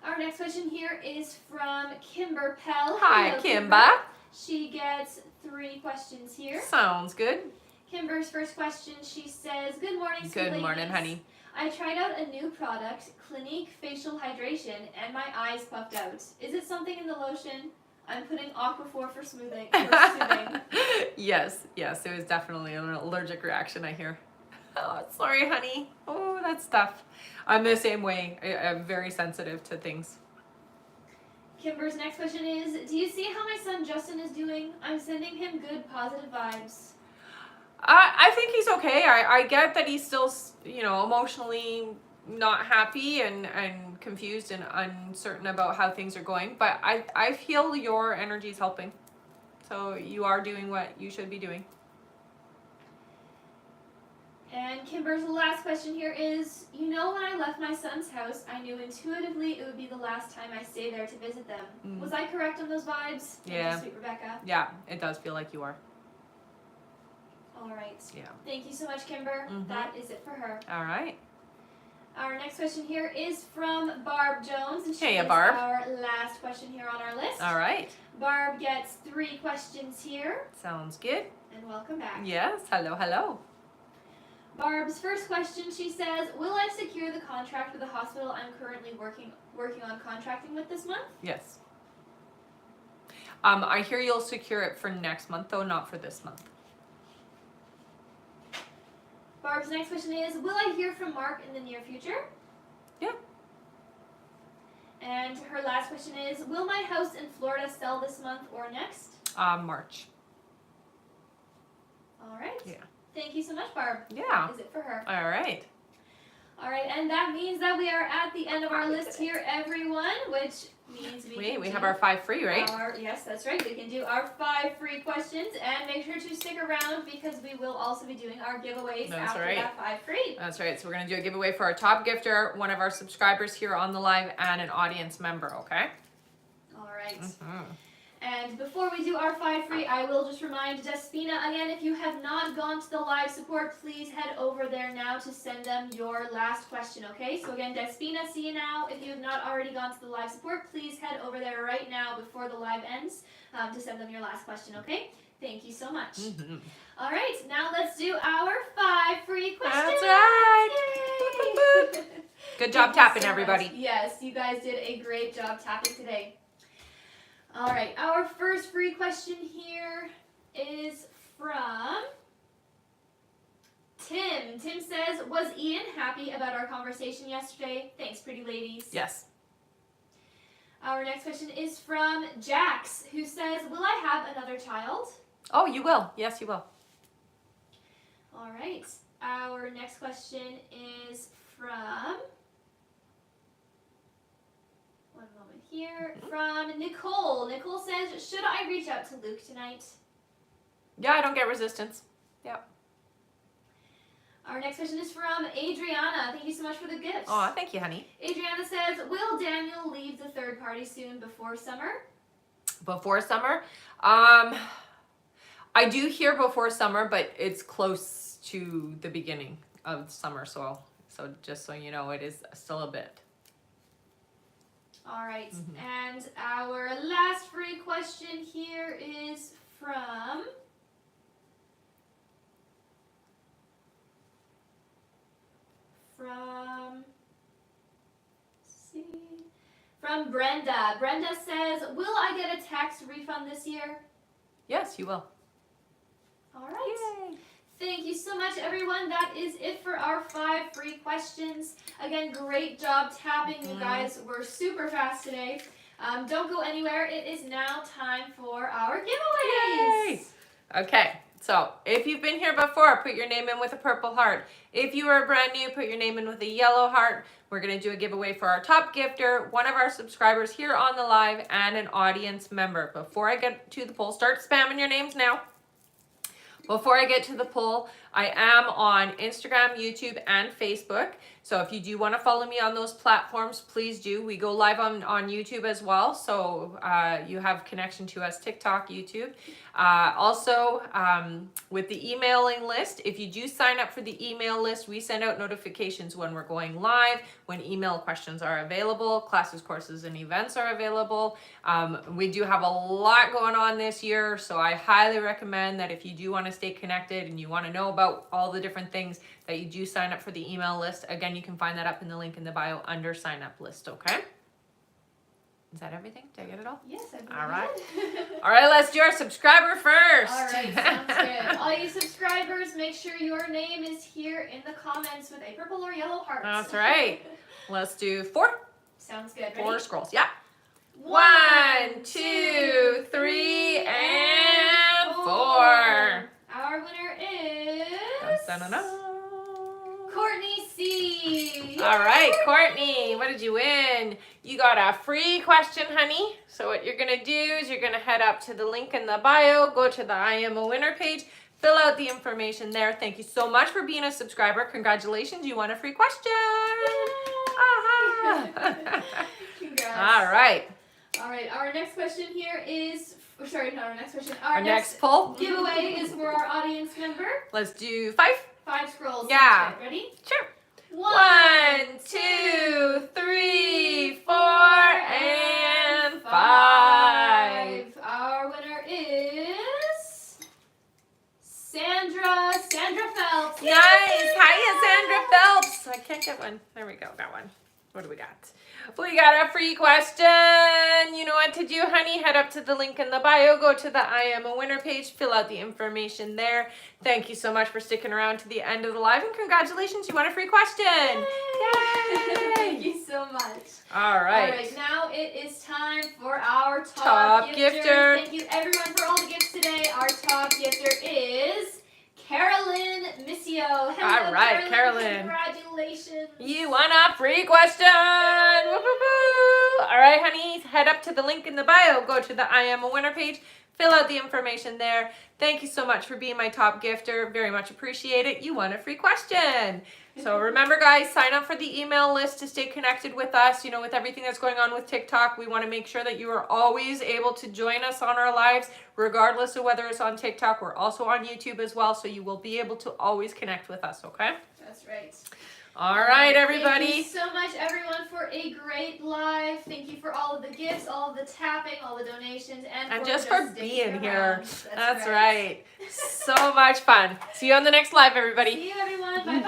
Our next question here is from Kimber Pell. Hi, Hello, Kimber. She gets 3 questions here. Sounds good. Kimber's first question, she says, good morning, sweet Good morning, ladies. honey. I tried out a new product, Clinique Facial Hydration, and my eyes puffed out. Is it something in the lotion? I'm putting Aquaphor for smoothing. For soothing. Yes, it was definitely an allergic reaction, I hear. Oh, sorry, honey. Oh, that's tough. I'm the same way. I'm very sensitive to things. Kimber's next question is, do you see how my son Justin is doing? I'm sending him good, positive vibes. I think he's okay. I get that he's still, emotionally not happy and confused and uncertain about how things are going. But I feel your energy is helping. So you are doing what you should be doing. And Kimber's last question here is, when I left my son's house, I knew intuitively it would be the last time I stay there to visit them. Was I correct on those vibes? Yeah. Thank you, sweet Rebecca. Yeah, it does feel like you are. All right. Yeah. Thank you so much, Kimber. That is it for her. All right. Our next question here is from Barb Jones. And she Hey, is Barb. our last question here on our list. All right. Barb gets 3 questions here. Sounds good. And welcome back. Yes. Hello. Barb's first question, she says, will I secure the contract with the hospital I'm currently working on contracting with this month? Yes. I hear you'll secure it for next month, though, not for this month. Barb's next question is, will I hear from Mark in the near future? Yeah. And her last question is, will my house in Florida sell this month or next? March. All right. Yeah. Thank you so much, Barb. Yeah. That is it for her. All right. All right, and that means that we are at the end of our list here, everyone, which means we have our 5 free, right? Yes, that's right. We can do our 5 free questions, and make sure to stick around because we will also be doing our giveaways after that 5 free. That's right. So we're going to do a giveaway for our top gifter, one of our subscribers here on the live, and an audience member, okay? All right. And before we do our 5 free, I will just remind Despina again, if you have not gone to the live support, please head over there now to send them your last question, okay? So again, Despina, see you now. If you have not already gone to the live support, please head over there right now before the live ends to send them your last question, okay? Thank you so much. All right, now let's do our 5 free questions. That's right. Yay! Good job tapping, everybody. Yes, you guys did a great job tapping today. All right, our first free question here is from Tim. Tim says, was Ian happy about our conversation yesterday? Thanks, pretty ladies. Yes. Our next question is from Jax, who says, will I have another child? Oh, you will. Yes, you will. All right, our next question is from... One moment here. From Nicole. Nicole says, should I reach out to Luke tonight? Yeah, I don't get resistance. Yep. Our next question is from Adriana. Thank you so much for the gifts. Oh, thank you, honey. Adriana says, will Daniel leave the third party soon before summer? Before summer? I do hear before summer, but it's close to the beginning of summer, so just so you know, it is still a bit. All right, and our last free question here is from Brenda. Brenda says, will I get a tax refund this year? Yes, you will. All right. Yay. Thank you so much, everyone. That is it for our 5 free questions. Again, great job tapping. You guys were super fast today. Don't go anywhere. It is now time for our giveaways. Yay. Okay, So if you've been here before, put your name in with a purple heart. If you are brand new, put your name in with a yellow heart. We're going to do a giveaway for our top gifter, one of our subscribers here on the live, and an audience member. Before I get to the poll, start spamming your names now. Before I get to the poll, I am on Instagram, YouTube, and Facebook. So if you do want to follow me on those platforms, please do. We go live on YouTube as well. So you have connection to us, TikTok, YouTube. Also, with the emailing list, if you do sign up for the email list, we send out notifications when we're going live, when email questions are available, classes, courses, and events are available. We do have a lot going on this year, so I highly recommend that if you do want to stay connected and you want to know about all the different things, that you do sign up for the email list. Again, you can find that up in the link in the bio under sign up list, okay? Is that everything? Did I get it all? Yes, I believe All right. it. All right, let's do our subscriber first. All right, sounds good. All you subscribers, make sure your name is here in the comments with a purple or yellow heart. That's right. Let's do 4. Sounds good. Ready? 4 scrolls. Yeah. 1, 1, 2, 3, and 4. Our winner is Dun-dun-dun-dun. Courtney C. All right, Courtney, what did you win? You got a free question, honey. So what you're going to do is you're going to head up to the link in the bio, go to the I Am a Winner page, fill out the information there. Thank you so much for being a subscriber. Congratulations, you won a free question. Congrats. All right. All right, our next question here is, sorry, not our next question. Our next poll. Giveaway is for our audience member. Let's do 5. 5 scrolls. Yeah. Sounds good. Ready? Sure. 1, 2, 3, 4, and 5. Our winner is Sandra. Sandra Phelps. Nice. Hiya, Sandra Phelps. I can't get one. There we go. Got one. What do we got? We got a free question. You know what to do, honey. Head up to the link in the bio. Go to the I Am a Winner page. Fill out the information there. Thank you so much for sticking around to the end of the live. And congratulations, you won a free question. Yay. Thank you so much. All right. All right, now it is time for our Top gifter. Thank you everyone for all the gifts today. Our top gifter is Carolyn Missio. Hello, All right, Carolyn. Congratulations. You won a free question. Woo-hoo-hoo. All right, honey. Head up to the link in the bio. Go to the I Am a Winner page. Fill out the information there. Thank you so much for being my top gifter. Very much appreciate it. You won a free question. So remember, guys, sign up for the email list to stay connected with us. You know, with everything that's going on with TikTok, we want to make sure that you are always able to join us on our lives, regardless of whether it's on TikTok. We're also on YouTube as well, so you will be able to always connect with us, okay? That's right. All right, everybody. Thank you so much, everyone, for a great live. Thank you for all of the gifts, all of the tapping, all the donations, and just for sticking being here. around. That's right. So much fun. See you on the next live, everybody. See you, everyone. Bye-bye.